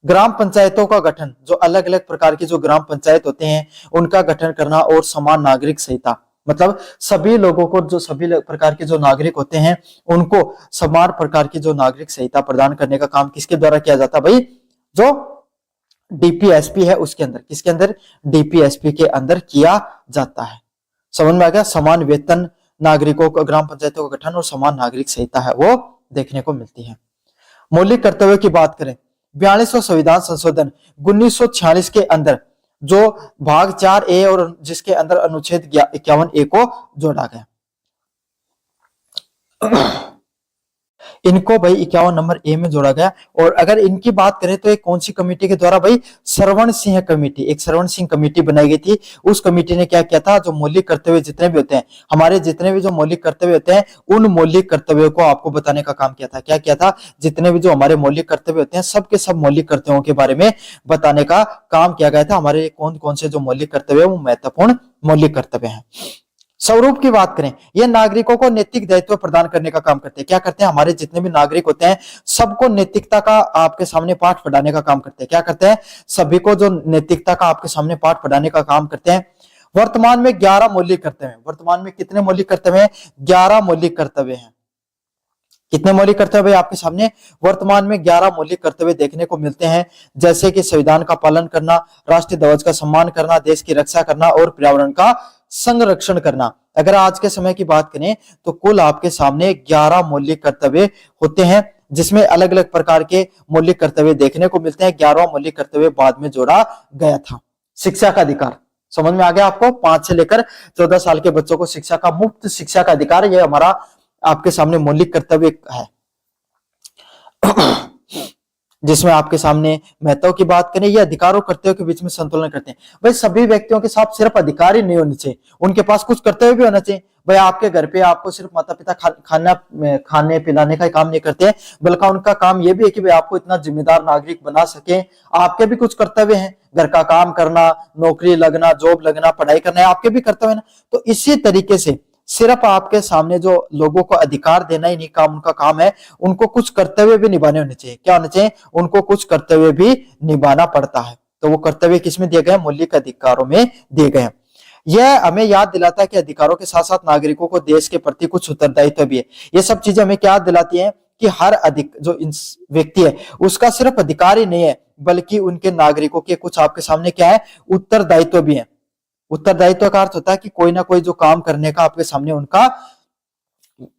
ग्राम पंचायतों का गठन, जो अलग अलग प्रकार की जो ग्राम पंचायत होते हैं उनका गठन करना, और समान नागरिक संहिता, मतलब सभी लोगों को, जो सभी प्रकार के जो नागरिक होते हैं उनको समान प्रकार की जो नागरिक संहिता प्रदान करने का काम किसके द्वारा किया जाता है भाई? जो डीपीएसपी है उसके अंदर, किसके अंदर? डीपीएसपी के अंदर किया जाता है। समझ में आ गया? समान वेतन नागरिकों को, ग्राम पंचायतों का गठन और समान नागरिक संहिता है वो देखने को मिलती है। मौलिक कर्तव्यों की बात करें, 42वां संविधान संशोधन 1946 के अंदर जो भाग 4A और जिसके अंदर अनुच्छेद 51A को जोड़ा गया। इनको भाई 51 नंबर ए में जोड़ा गया। और अगर इनकी बात करें तो एक कौन सी कमेटी के द्वारा भाई? श्रवण सिंह कमेटी, एक श्रवण सिंह कमेटी बनाई गई थी। उस कमेटी ने क्या किया था? जो मौलिक कर्तव्य जितने भी होते हैं, हमारे जितने भी जो मौलिक कर्तव्य होते हैं, उन मौलिक कर्तव्यों को आपको बताने का काम किया था। क्या किया था? जितने भी जो हमारे मौलिक कर्तव्य होते हैं, सबके सब मौलिक कर्तव्यों के बारे में बताने का काम किया गया था। हमारे कौन कौन से जो मौलिक कर्तव्य वो महत्वपूर्ण मौलिक कर्तव्य हैं। स्वरूप की बात करें, ये नागरिकों को नैतिक दायित्व प्रदान करने का काम करते हैं। क्या करते हैं? हमारे जितने भी नागरिक होते हैं सबको नैतिकता का आपके सामने पाठ पढ़ाने का काम करते हैं। क्या करते हैं? सभी को जो नैतिकता का आपके सामने पाठ पढ़ाने का काम करते हैं। वर्तमान में 11 मौलिक कर्तव्य हैं। वर्तमान में कितने मौलिक कर्तव्य हैं? 11 मौलिक कर्तव्य हैं। कितने मौलिक कर्तव्य आपके सामने? वर्तमान में 11 मौलिक कर्तव्य देखने को मिलते हैं, जैसे कि संविधान का पालन करना, राष्ट्रीय ध्वज का सम्मान करना, देश की रक्षा करना और पर्यावरण का संरक्षण करना। अगर आज के समय की बात करें तो कुल आपके सामने 11 मौलिक कर्तव्य होते हैं, जिसमें अलग अलग प्रकार के मौलिक कर्तव्य देखने को मिलते हैं। 11 मौलिक कर्तव्य बाद में जोड़ा गया था। शिक्षा का अधिकार समझ में आ गया आपको? 5 से लेकर 14 साल के बच्चों को शिक्षा का, मुफ्त शिक्षा का अधिकार, यह हमारा आपके सामने मौलिक कर्तव्य है। जिसमें आपके सामने महत्व की बात करें, ये अधिकारों कर्तव्यों के बीच में संतुलन करते हैं। भाई सभी व्यक्तियों के साथ सिर्फ अधिकार ही नहीं होने चाहिए, उनके पास कुछ कर्तव्य भी होना चाहिए। भाई आपके घर पे आपको सिर्फ माता पिता खाने पिलाने का काम नहीं करते, बल्कि उनका काम ये भी है कि भाई आपको इतना जिम्मेदार नागरिक बना सके। आपके भी कुछ कर्तव्य हैं, घर का काम करना, नौकरी लगना, जॉब लगना, पढ़ाई करना है, आपके भी कर्तव्य है ना। तो इसी तरीके से सिर्फ आपके सामने जो लोगों को अधिकार देना ही नहीं काम उनका काम है, उनको कुछ कर्तव्य भी निभाने होने चाहिए। क्या होने चाहिए? उनको कुछ कर्तव्य भी निभाना पड़ता है। तो वो कर्तव्य किसमें दिए गए? मौलिक अधिकारों में दिए गए हैं। यह हमें याद दिलाता है कि अधिकारों के साथ साथ नागरिकों को देश के प्रति कुछ उत्तरदायित्व भी है। ये सब चीजें हमें क्या दिलाती है कि हर जो व्यक्ति है उसका सिर्फ अधिकार ही नहीं है, बल्कि उनके नागरिकों के कुछ आपके सामने क्या है? उत्तरदायित्व भी है। उत्तरदायित्व का अर्थ होता है कि कोई ना कोई जो काम करने का आपके सामने उनका,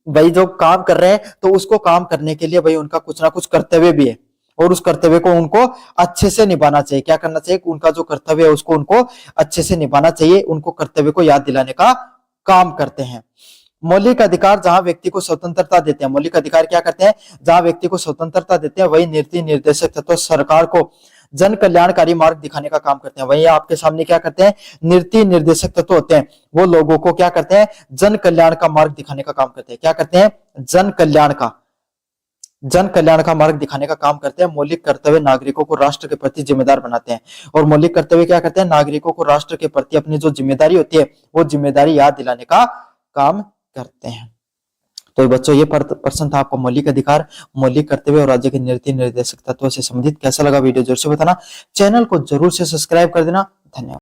भाई जो काम कर रहे हैं तो उसको काम करने के लिए भाई उनका कुछ ना कुछ कर्तव्य भी है, और उस कर्तव्य को उनको अच्छे से निभाना चाहिए। क्या करना चाहिए? उनका जो कर्तव्य है उसको उनको अच्छे से निभाना चाहिए। उनको कर्तव्य को याद दिलाने का काम करते हैं। मौलिक अधिकार जहां व्यक्ति को स्वतंत्रता देते हैं, मौलिक अधिकार क्या करते हैं? जहां व्यक्ति को स्वतंत्रता देते हैं, वही नीति निर्देशक तत्व सरकार को जन कल्याणकारी मार्ग दिखाने का काम करते हैं। वही आपके सामने क्या करते हैं? नीति निर्देशक तत्व होते हैं, वो लोगों को क्या करते हैं? जन कल्याण का मार्ग दिखाने का काम करते हैं। क्या करते हैं? जन कल्याण का मार्ग दिखाने का काम करते हैं। मौलिक कर्तव्य नागरिकों को राष्ट्र के प्रति जिम्मेदार बनाते हैं, और मौलिक कर्तव्य क्या करते हैं? नागरिकों को राष्ट्र के प्रति अपनी जो जिम्मेदारी होती है वो जिम्मेदारी याद दिलाने का काम करते हैं। तो बच्चों ये प्रश्न था आपको मौलिक अधिकार, मौलिक कर्तव्य और राज्य के नीति निर्देशक तत्वों से संबंधित। कैसा लगा वीडियो जरूर से बताना, चैनल को जरूर से सब्सक्राइब कर देना। धन्यवाद।